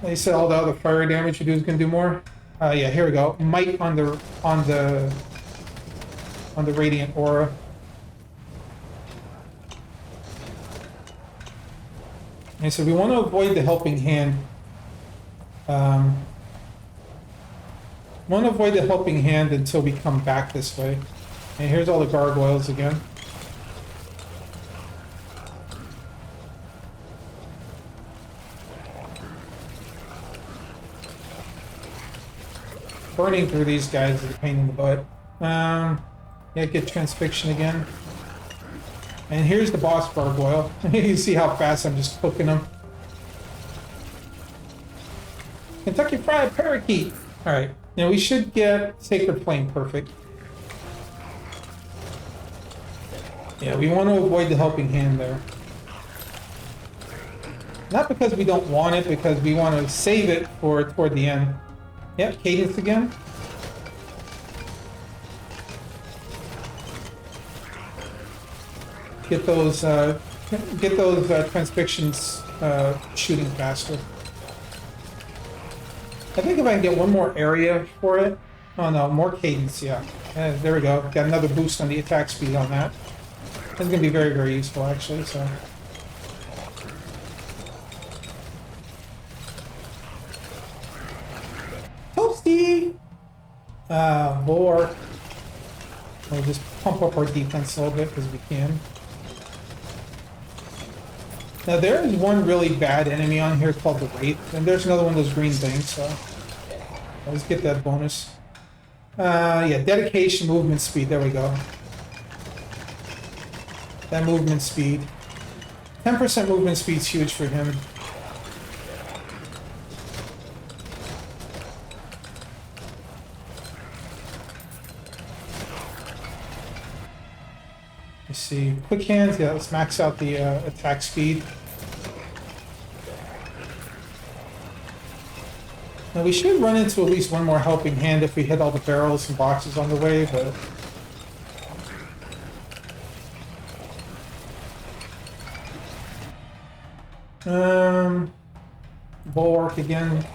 they said all the other fire damage you do is going to do more. Yeah, here we go. Might on the radiant aura. And so we want to avoid the helping hand. Want to avoid the helping hand until we come back this way. And here's all the gargoyles again. Burning through these guys is a pain in the butt. Yeah, get transfixion again. And here's the boss gargoyle. You see how fast I'm just cooking them. Kentucky Fried Parakeet. Alright, now we should get Sacred Flame perfect. Yeah, we want to avoid the helping hand there. Not because we don't want it, because we want to save it for toward the end. Yep, Cadence again. Get those transfixtions shooting faster. I think if I can get one more area for it. Oh no, more cadence, yeah. There we go. Got another boost on the attack speed on that. That's going to be very, very useful actually, so. Toasty! More. We'll just pump up our defense a little bit because we can. Now there is one really bad enemy on here called the Wraith, and there's another one of those green things, so let's get that bonus. Yeah, dedication, movement speed, there we go. That movement speed. 10% movement speed is huge for him. Let's see, quick hands, yeah, let's max out the attack speed. Now we should run into at least one more helping hand if we hit all the barrels and boxes on the way, but... Bulwark again.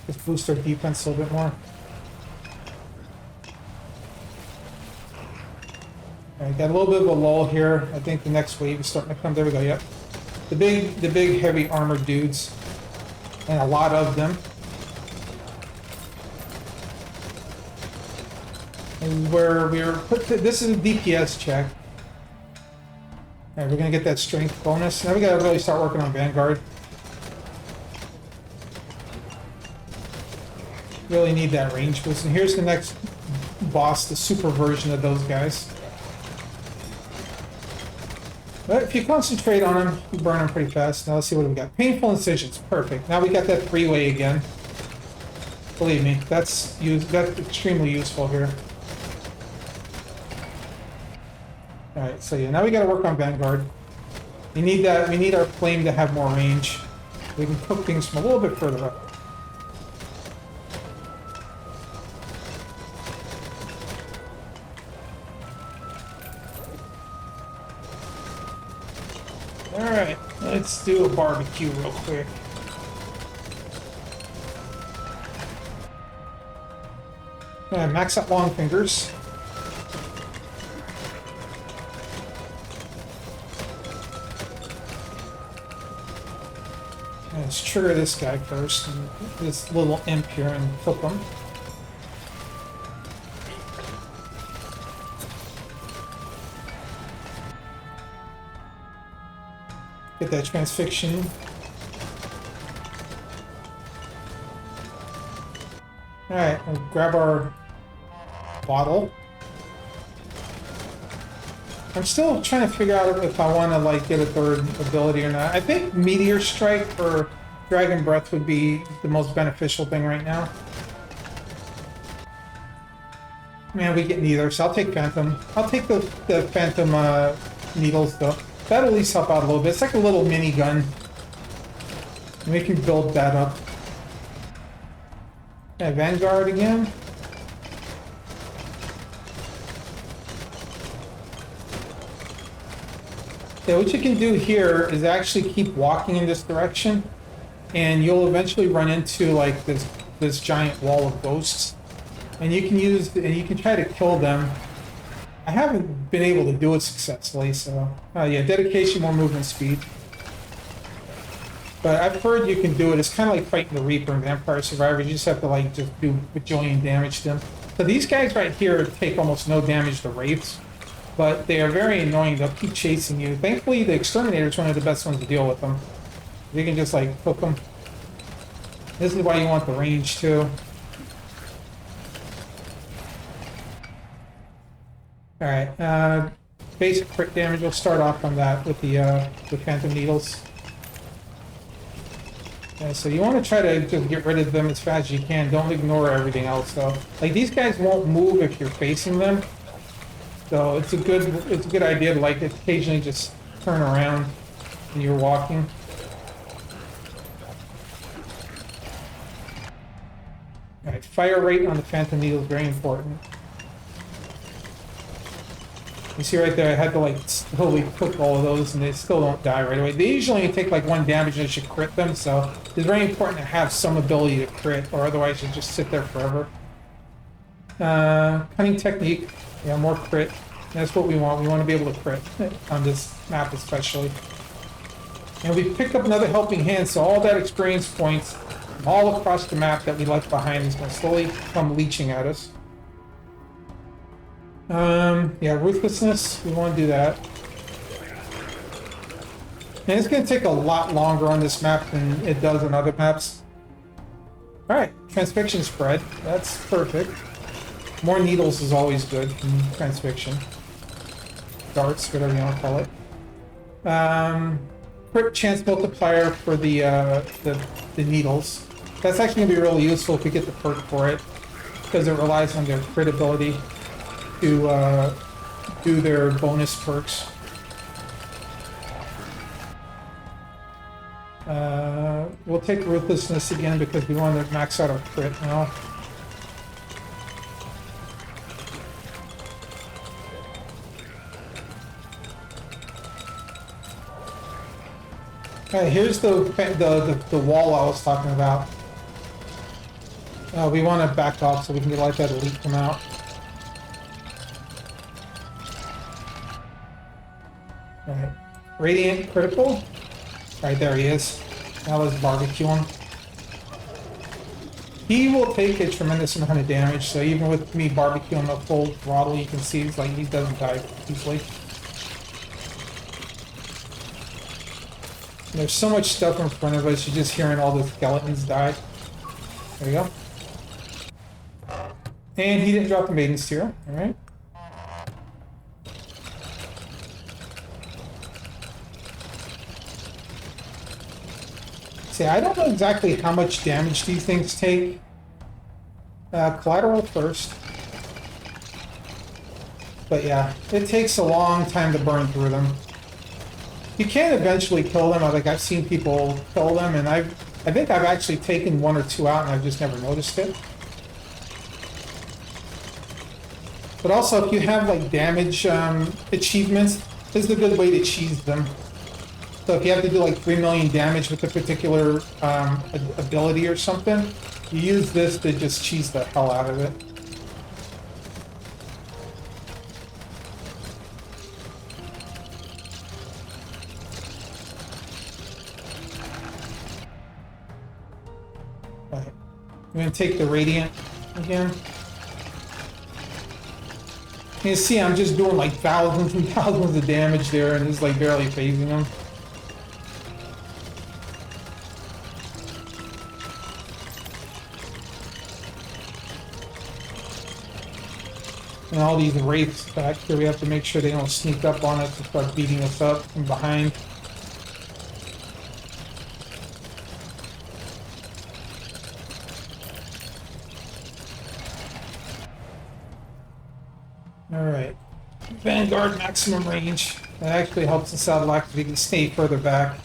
Just boost our defense a little bit more. Alright, got a little bit of a lull here. I think the next wave is starting to come. There we go, yep. The big heavy armored dudes. And a lot of them. And where we're this is a DPS check. Alright, we're gonna get that strength bonus. Now we gotta really start working on Vanguard. Really need that range boost. And here's the next boss, the super version of those guys. But if you concentrate on them, you burn them pretty fast. Now let's see what we got. Painful incisions, perfect. Now we got that three-way again. Believe me, that's extremely useful here. Alright, so yeah, now we gotta work on Vanguard. We need that, we need our flame to have more range. We can cook things from a little bit further up. Alright, let's do a barbecue real quick. Max out long fingers. Let's trigger this guy first, and this little imp here, and flip him. Get that transfixion. Alright, we'll grab our bottle. I'm still trying to figure out if I want to like get a third ability or not. I think Meteor Strike or Dragon Breath would be the most beneficial thing right now. Man, we get neither, so I'll take Phantom. I'll take the Phantom needles though. That'll at least help out a little bit. It's like a little mini gun. And we can build that up. Yeah, Vanguard again. Yeah, what you can do here is actually keep walking in this direction, and you'll eventually run into like this giant wall of ghosts, and you can try to kill them. I haven't been able to do it successfully, so yeah, dedication, more movement speed. But I've heard you can do it. It's kind of like fighting the Reaper and Vampire Survivors. You just have to like just do bajillion damage to them. So these guys right here take almost no damage to Wraiths, but they are very annoying. They'll keep chasing you. Thankfully, the Exterminator is one of the best ones to deal with them. You can just like hook them. This is why you want the range too. Alright, basic crit damage. We'll start off on that with the Phantom Needles. Yeah, so you want to try to just get rid of them as fast as you can. Don't ignore everything else though. Like these guys won't move if you're facing them. So it's a good idea to like occasionally just turn around when you're walking. Alright, fire rate on the Phantom Needle is very important. You see right there, I had to like totally cook all of those and they still don't die right away. They usually only take like 1 damage and it should crit them, so it's very important to have some ability to crit, or otherwise you just sit there forever. Cunning technique, yeah, more crit. That's what we want. We want to be able to crit on this map especially. And we picked up another helping hand, so all that experience points all across the map that we left behind is going to slowly come leeching at us. Yeah, Ruthlessness, we want to do that. And it's going to take a lot longer on this map than it does on other maps. Alright, Transfixion spread. That's perfect. More needles is always good from Transfixion. Darts, whatever you want to call it. Crit chance multiplier for the needles. That's actually going to be really useful if we get the perk for it, because it relies on their crit ability to do their bonus perks. We'll take Ruthlessness again because we want to max out our crit now. Alright, here's the wall I was talking about. We want to back off so we can get like that elite come out. Alright, Radiant critical. Right there he is. Now let's barbecue him. He will take a tremendous amount of damage, so even with me barbecuing the full throttle, you can see it's like he doesn't die easily. There's so much stuff in front of us, you're just hearing all the skeletons die. There we go. And he didn't drop the Maiden's Tear, alright. See, I don't know exactly how much damage these things take. Collateral first. But yeah, it takes a long time to burn through them. You can eventually kill them. Like I've seen people kill them, and I think I've actually taken one or two out, and I've just never noticed it. But also, if you have like damage achievements, this is a good way to cheese them. So if you have to do like 3 million damage with a particular ability or something, you use this to just cheese the hell out of it. Right. I'm going to take the Radiant again. You see, I'm just doing like thousands and thousands of damage there, and it's like barely phasing them. And all these wraiths back here, we have to make sure they don't sneak up on us and start beating us up from behind. Alright. Vanguard maximum range. That actually helps us out a lot because we can stay further back.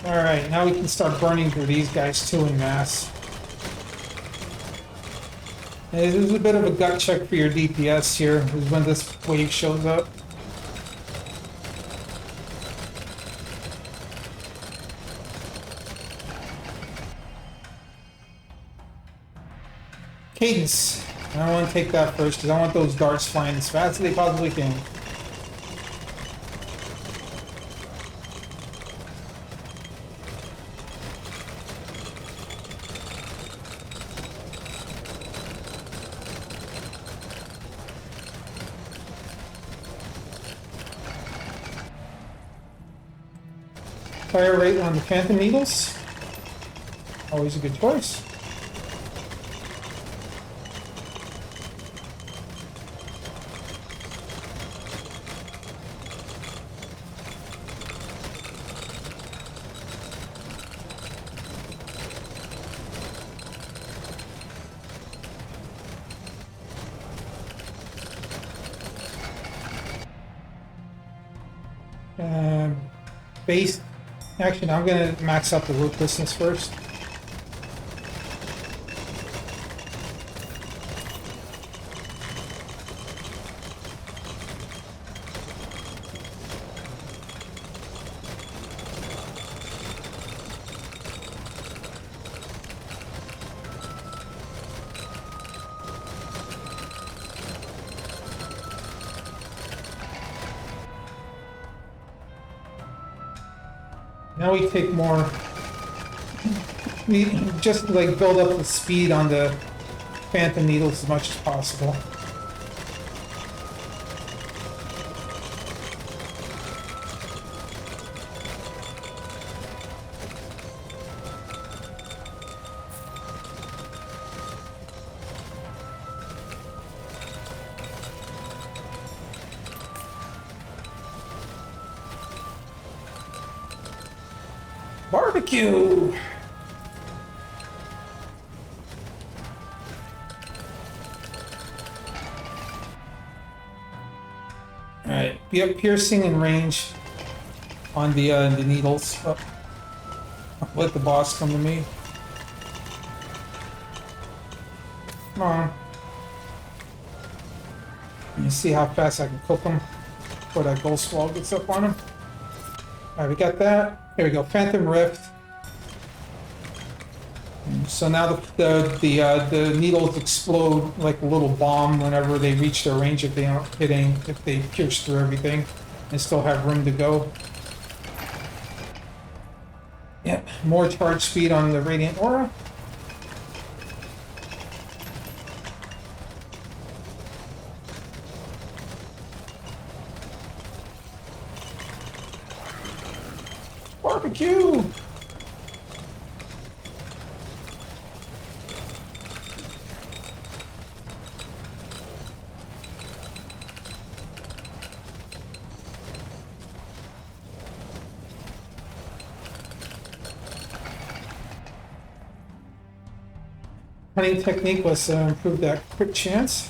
Alright, now we can start burning through these guys too en masse. This is a bit of a gut check for your DPS here, is when this wave shows up. Cadence. I want to take that first because I want those darts flying as fast as they possibly can. Fire rate on the Phantom Needles. Always a good choice. Base. Actually, no, I'm going to max out the ruthlessness first. Now we take more, we just like build up the speed on the Phantom Needles as much as possible. Barbecue! Alright, be up piercing and range on the needles. Oh. Let the boss come to me. Come on. Let me see how fast I can cook him before that ghost wall gets up on him. Alright, we got that. There we go, Phantom Rift. So now the needles explode like a little bomb whenever they reach their range if they don't hit any, if they pierce through everything and still have room to go. Yep, more charge speed on the Radiant Aura. Barbecue! Hunting technique was improve that crit chance.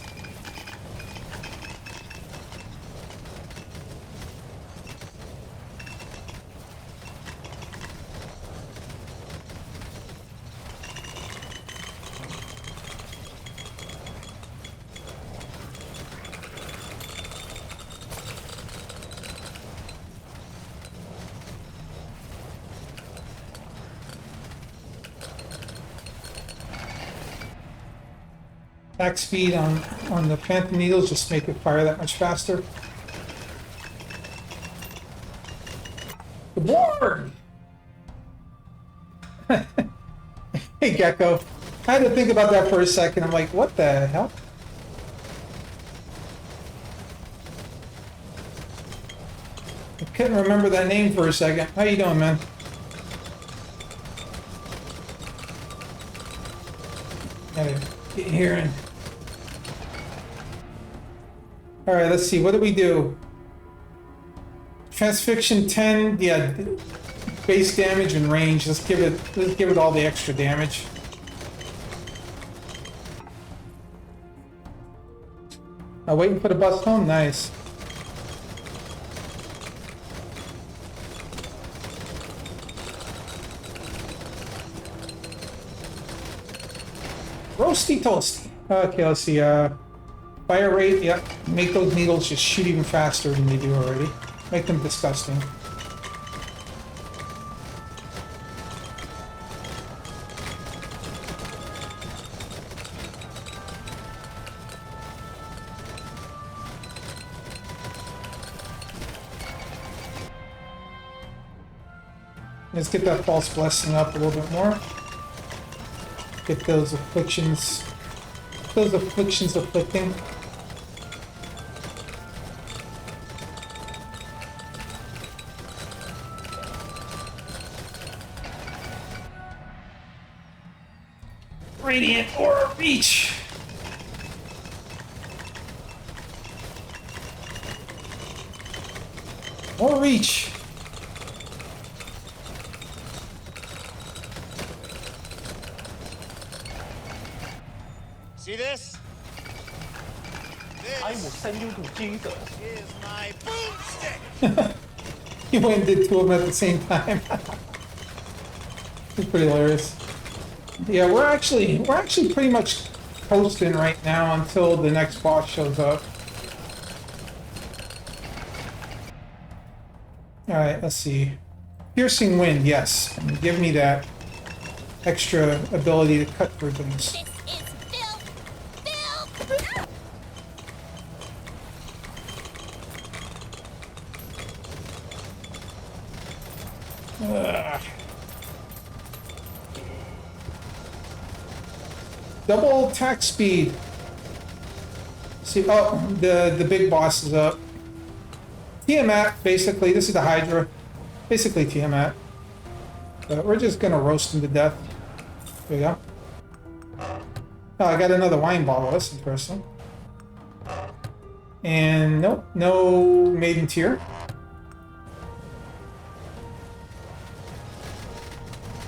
Attack speed on the Phantom Needles just make it fire that much faster. The board! Hey Gecko. I had to think about that for a second. I'm like, what the hell? I couldn't remember that name for a second. How you doing, man? Gotta get here and... Alright, let's see. What do we do? Transfixion 10, yeah, base damage and range. Let's give it all the extra damage. Waiting for the bus home. Nice. Roasty toasty. Okay, let's see. Fire rate, yep. Make those needles just shoot even faster than they do already. Make them disgusting. Let's get that false blessing up a little bit more. Get those afflictions afflicting. Radiant Aura Reach! More reach! See this? I will send you to Jesus. Is my boomstick. You went and did two of them at the same time. It's pretty hilarious. Yeah, we're actually pretty much coasting right now until the next boss shows up. Alright, let's see. Piercing Wind, yes. Give me that extra ability to cut through things. Double attack speed. See, oh, the big boss is up. Tiamat, basically, this is the Hydra. Basically Tiamat. But we're just gonna roast him to death. There we go. Oh, I got another wine bottle. That's interesting. And nope, no Maiden Tear.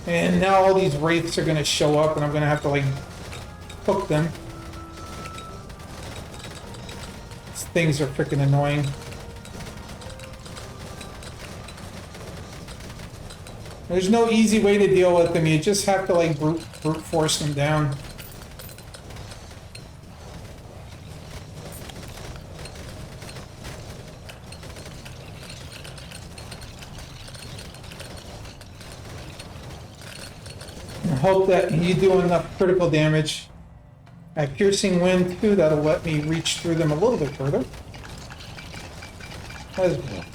And now all these wraiths are gonna show up, and I'm gonna have to like hook them. These things are freaking annoying. There's no easy way to deal with them. You just have to like brute force them down. I hope that you do enough critical damage. At piercing wind too, that'll let me reach through them a little bit further. That's good.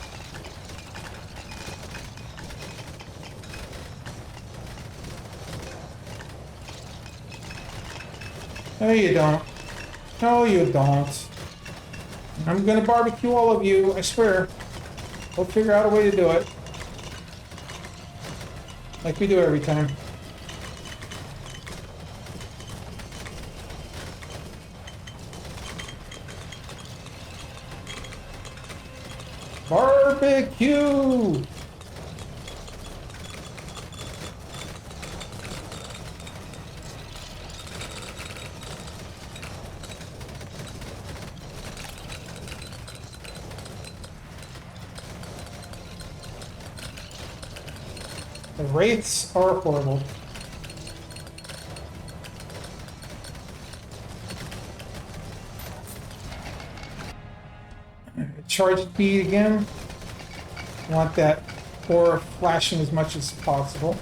No, you don't. No, you don't. I'm gonna barbecue all of you, I swear. We'll figure out a way to do it. Like we do every time. Barbecue! The wraiths are horrible. Charge speed again. Want that aura flashing as much as possible.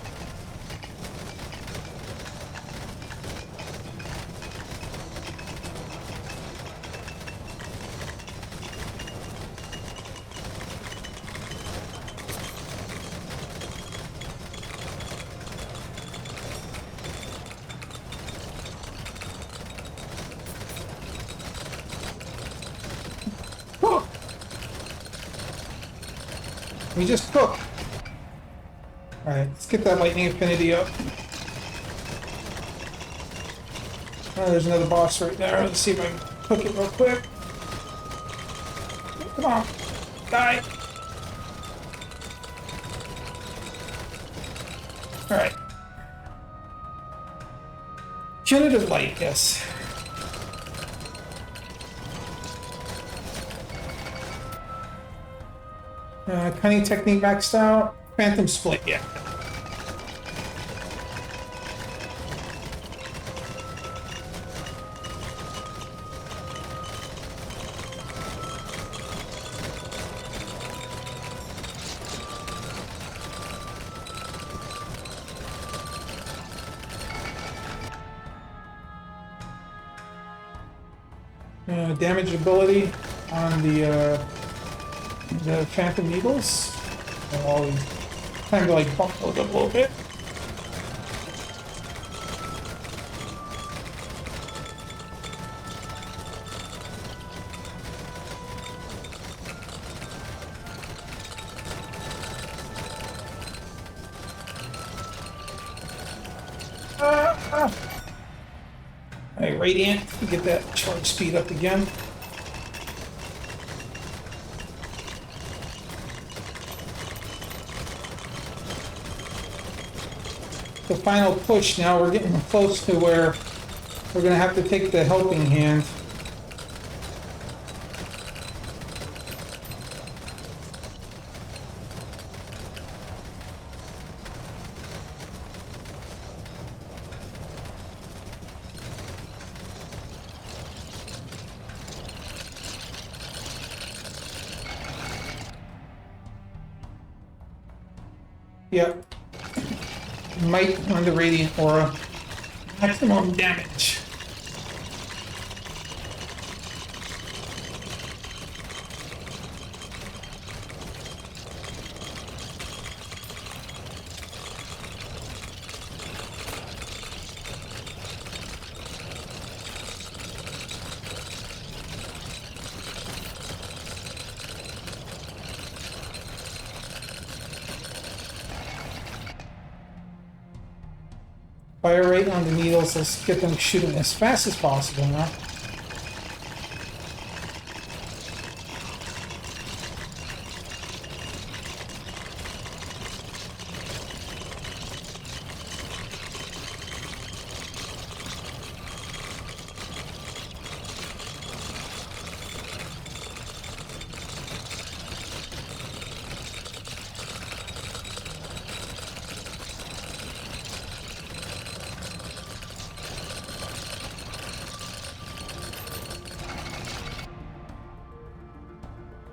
We just cook. Alright, let's get that lightning affinity up. Oh, there's another boss right there. Let's see if I can cook it real quick. Come on. Die. Alright. Punitive light, yes. Cunning technique maxed out. Phantom split, yeah. Damage ability on the Phantom Needles. I'll always kind of like bump those up a little bit. Alright, Radiant, get that charge speed up again. The final push now, we're getting close to where we're going to have to take the helping hand. Yep. Might on the Radiant Aura. Maximum damage. Fire rate on the needles, let's get them shooting as fast as possible now.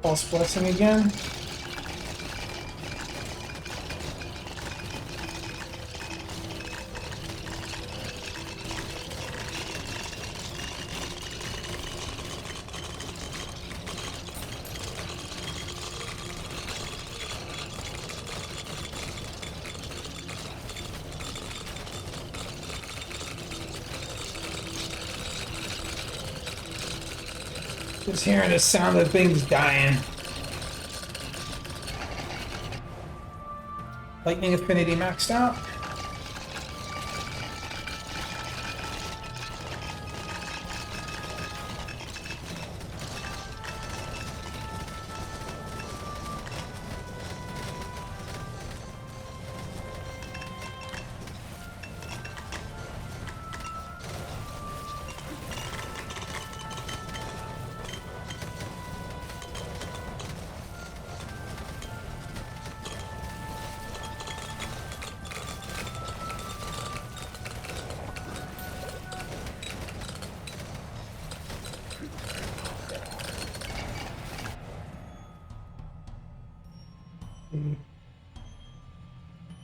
False blessing again. Just hearing the sound of things dying. Lightning affinity maxed out.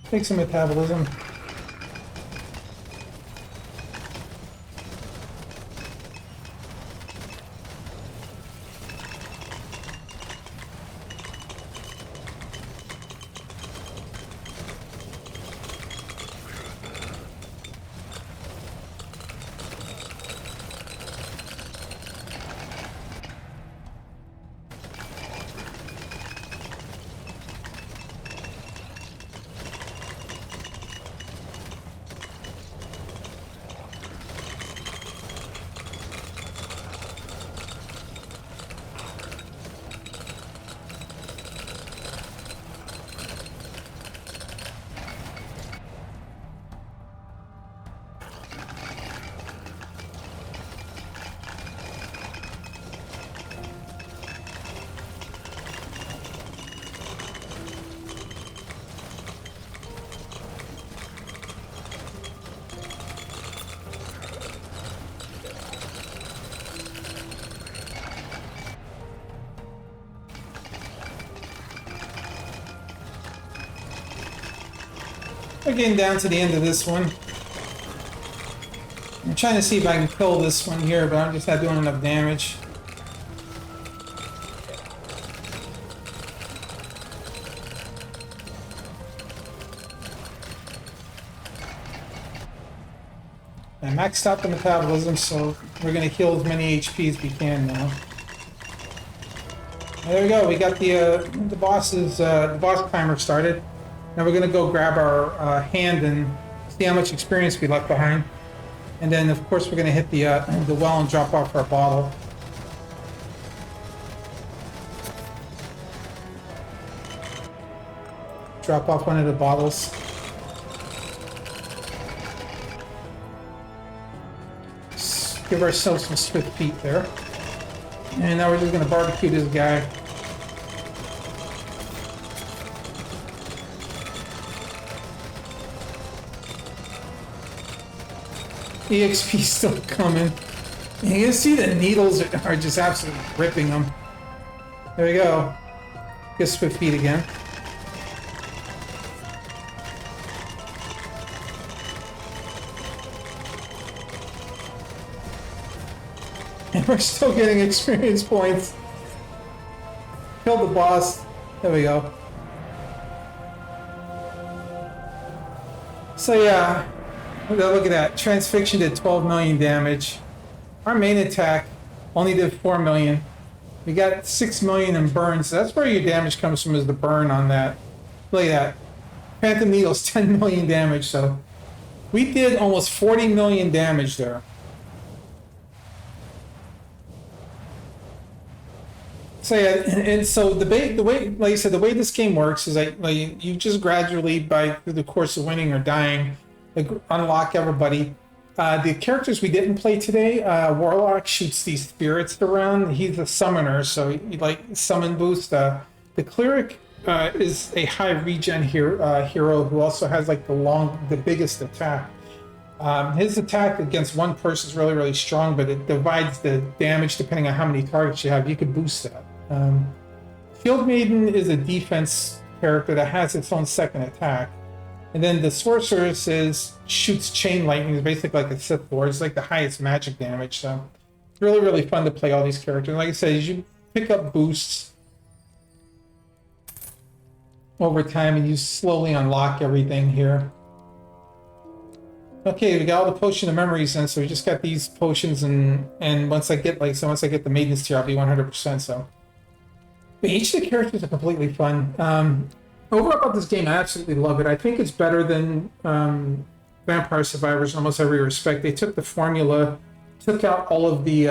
Take some metabolism. We're getting down to the end of this one. I'm trying to see if I can kill this one here, but I'm just not doing enough damage. I maxed out the metabolism, so we're going to heal as many HP as we can now. There we go. We got the boss timer started. Now we're going to go grab our hand and see how much experience we left behind. And then, of course, we're going to hit the well and drop off our bottle. Drop off one of the bottles. Just give ourselves some swift feet there. And now we're just going to barbecue this guy. EXP still coming. And you can see the needles are just absolutely ripping them. There we go. Get swift feet again. And we're still getting experience points. Killed the boss. There we go. So yeah. Look at that. Transfixion did 12 million damage. Our main attack only did 4 million. We got 6 million in burns. So that's where your damage comes from, is the burn on that. Look at that. Phantom Needles, 10 million damage. So we did almost 40 million damage there. So yeah, and so the way, like I said, the way this game works is like you just gradually, through the course of winning or dying, unlock everybody. The characters we didn't play today, Warlock shoots these spirits around. He's a summoner, so he like summon boost. The cleric is a high regen hero who also has like the biggest attack. His attack against one person is really, really strong, but it divides the damage depending on how many targets you have. You could boost that. Field Maiden is a defense character that has its own second attack. And then the Sorceress shoots chain lightning. It's basically like a Sith Lord. It's like the highest magic damage. So it's really, really fun to play all these characters. Like I said, as you pick up boosts over time and you slowly unlock everything here. Okay, we got all the potion of memories in, so we just got these potions, and once I get once I get the maintenance tier, I'll be 100%. So, but each of the characters are completely fun. Overall about this game, I absolutely love it. I think it's better than Vampire Survivors in almost every respect. They took the formula, took out all of the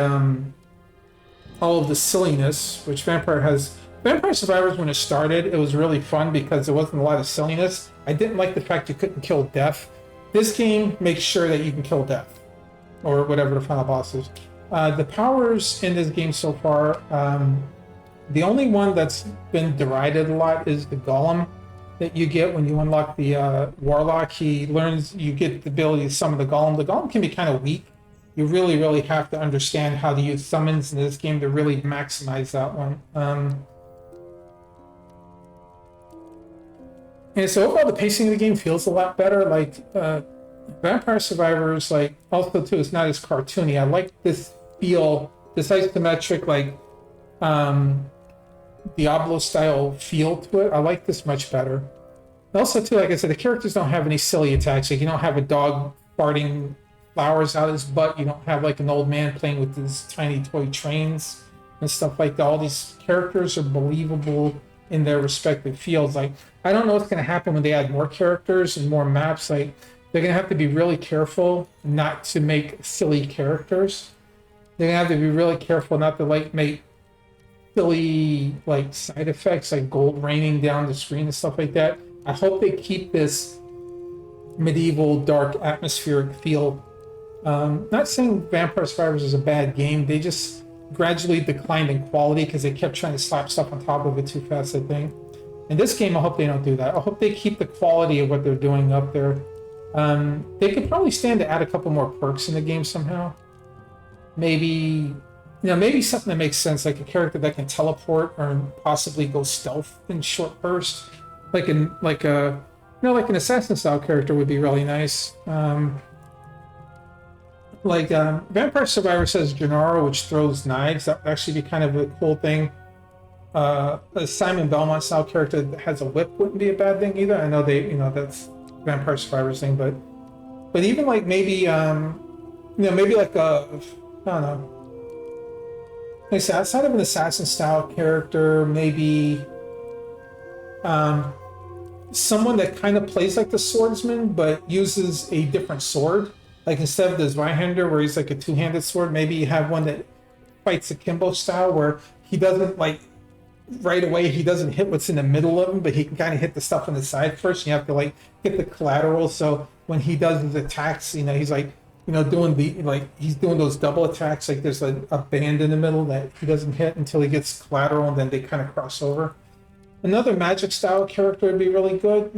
silliness, which Vampire has. Vampire Survivors, when it started, it was really fun because there wasn't a lot of silliness. I didn't like the fact you couldn't kill death. This game makes sure that you can kill death, or whatever the final boss is. The powers in this game so far, the only one that's been derided a lot is the Golem that you get when you unlock the Warlock. He learns, you get the ability to summon the Golem. The Golem can be kind of weak. You really, really have to understand how to use summons in this game to really maximize that one. And so overall, the pacing of the game feels a lot better. Like Vampire Survivors, like also too, it's not as cartoony. I like this feel, this isometric, like Diablo style feel to it. I like this much better. And also too, like I said, the characters don't have any silly attacks. Like you don't have a dog farting flowers out his butt. You don't have like an old man playing with his tiny toy trains and stuff like that. All these characters are believable in their respective fields. Like I don't know what's going to happen when they add more characters and more maps. Like they're going to have to be really careful not to make silly characters. They're going to have to be really careful not to like make silly like side effects like gold raining down the screen and stuff like that. I hope they keep this medieval dark atmospheric feel. Not saying Vampire Survivors is a bad game. They just gradually declined in quality because they kept trying to slap stuff on top of it too fast, I think. In this game, I hope they don't do that. I hope they keep the quality of what they're doing up there. They could probably stand to add a couple more perks in the game somehow. Maybe, maybe something that makes sense, like a character that can teleport or possibly go stealth in short bursts, like an assassin style character would be really nice. Vampire Survivor says Gennaro, which throws knives. That would actually be kind of a cool thing. A Simon Belmont style character that has a whip wouldn't be a bad thing either. I know that's Vampire Survivor's thing, but even like maybe maybe like a, I don't know. Like I said, outside of an assassin style character, maybe someone that kind of plays like the swordsman but uses a different sword. Like instead of the Zweihander where he's like a two-handed sword, maybe you have one that fights akimbo style where he doesn't like right away he doesn't hit what's in the middle of him, but he can kind of hit the stuff on the side first. You have to like hit the collateral. So when he does his attacks, he's like doing he's doing those double attacks. Like there's a band in the middle that he doesn't hit until he gets collateral, and then they kind of cross over. Another magic style character would be really good.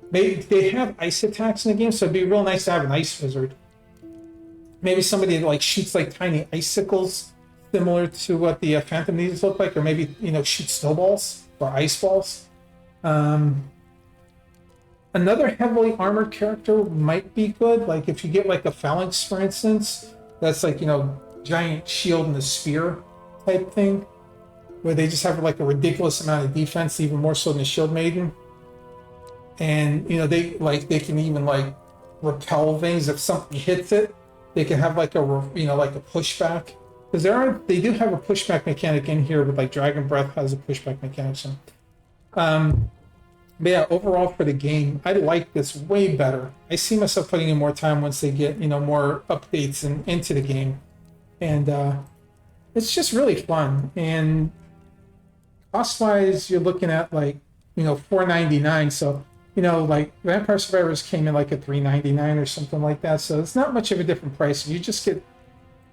Maybe they have ice attacks in the game, so it'd be real nice to have an ice wizard. Maybe somebody that like shoots like tiny icicles, similar to what the Phantom Needles look like, or maybe shoot snowballs or ice balls. Another heavily armored character might be good. Like if you get like a Phalanx, for instance, that's like giant shield and a spear type thing, where they just have like a ridiculous amount of defense, even more so than the Shield Maiden. And they can even like repel things if something hits it. They can have like a pushback, because they do have a pushback mechanic in here with like Dragon Breath has a pushback mechanic. So, but yeah, overall for the game, I like this way better. I see myself putting in more time once they get more updates into the game, and it's just really fun. And cost wise, you're looking at like $4.99. So like Vampire Survivors came in like at $3.99 or something like that. So it's not much of a different price. You just get,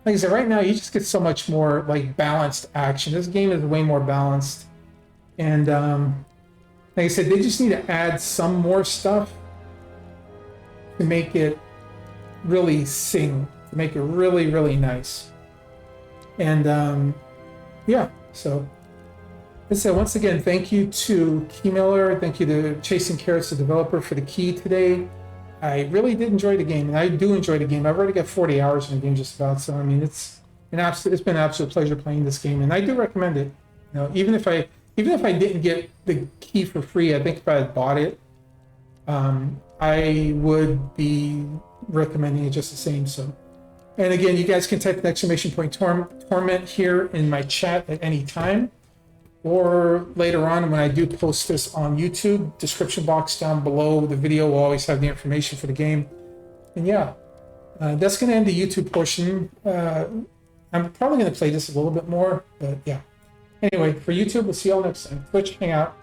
like I said, right now you just get so much more like balanced action. This game is way more balanced, and like I said, they just need to add some more stuff to make it really sing, to make it really, really nice. And yeah, so I said, once again, thank you to Keymiller, thank you to Chasing Carrots, the developer, for the key today. I really did enjoy the game, and I do enjoy the game. I've already got 40 hours in the game just about, so I mean, it's been an absolute pleasure playing this game, and I do recommend it. Even if I didn't get the key for free, I think if I had bought it, I I would be recommending it just the same. So, and again, you guys can type an exclamation point torment here in my chat at any time, or later on when I do post this on YouTube, description box down below the video will always have the information for the game. And yeah, that's going to end the YouTube portion. I'm probably going to play this a little bit more, but yeah. Anyway, for YouTube, we'll see y'all next time. Twitch, hang out.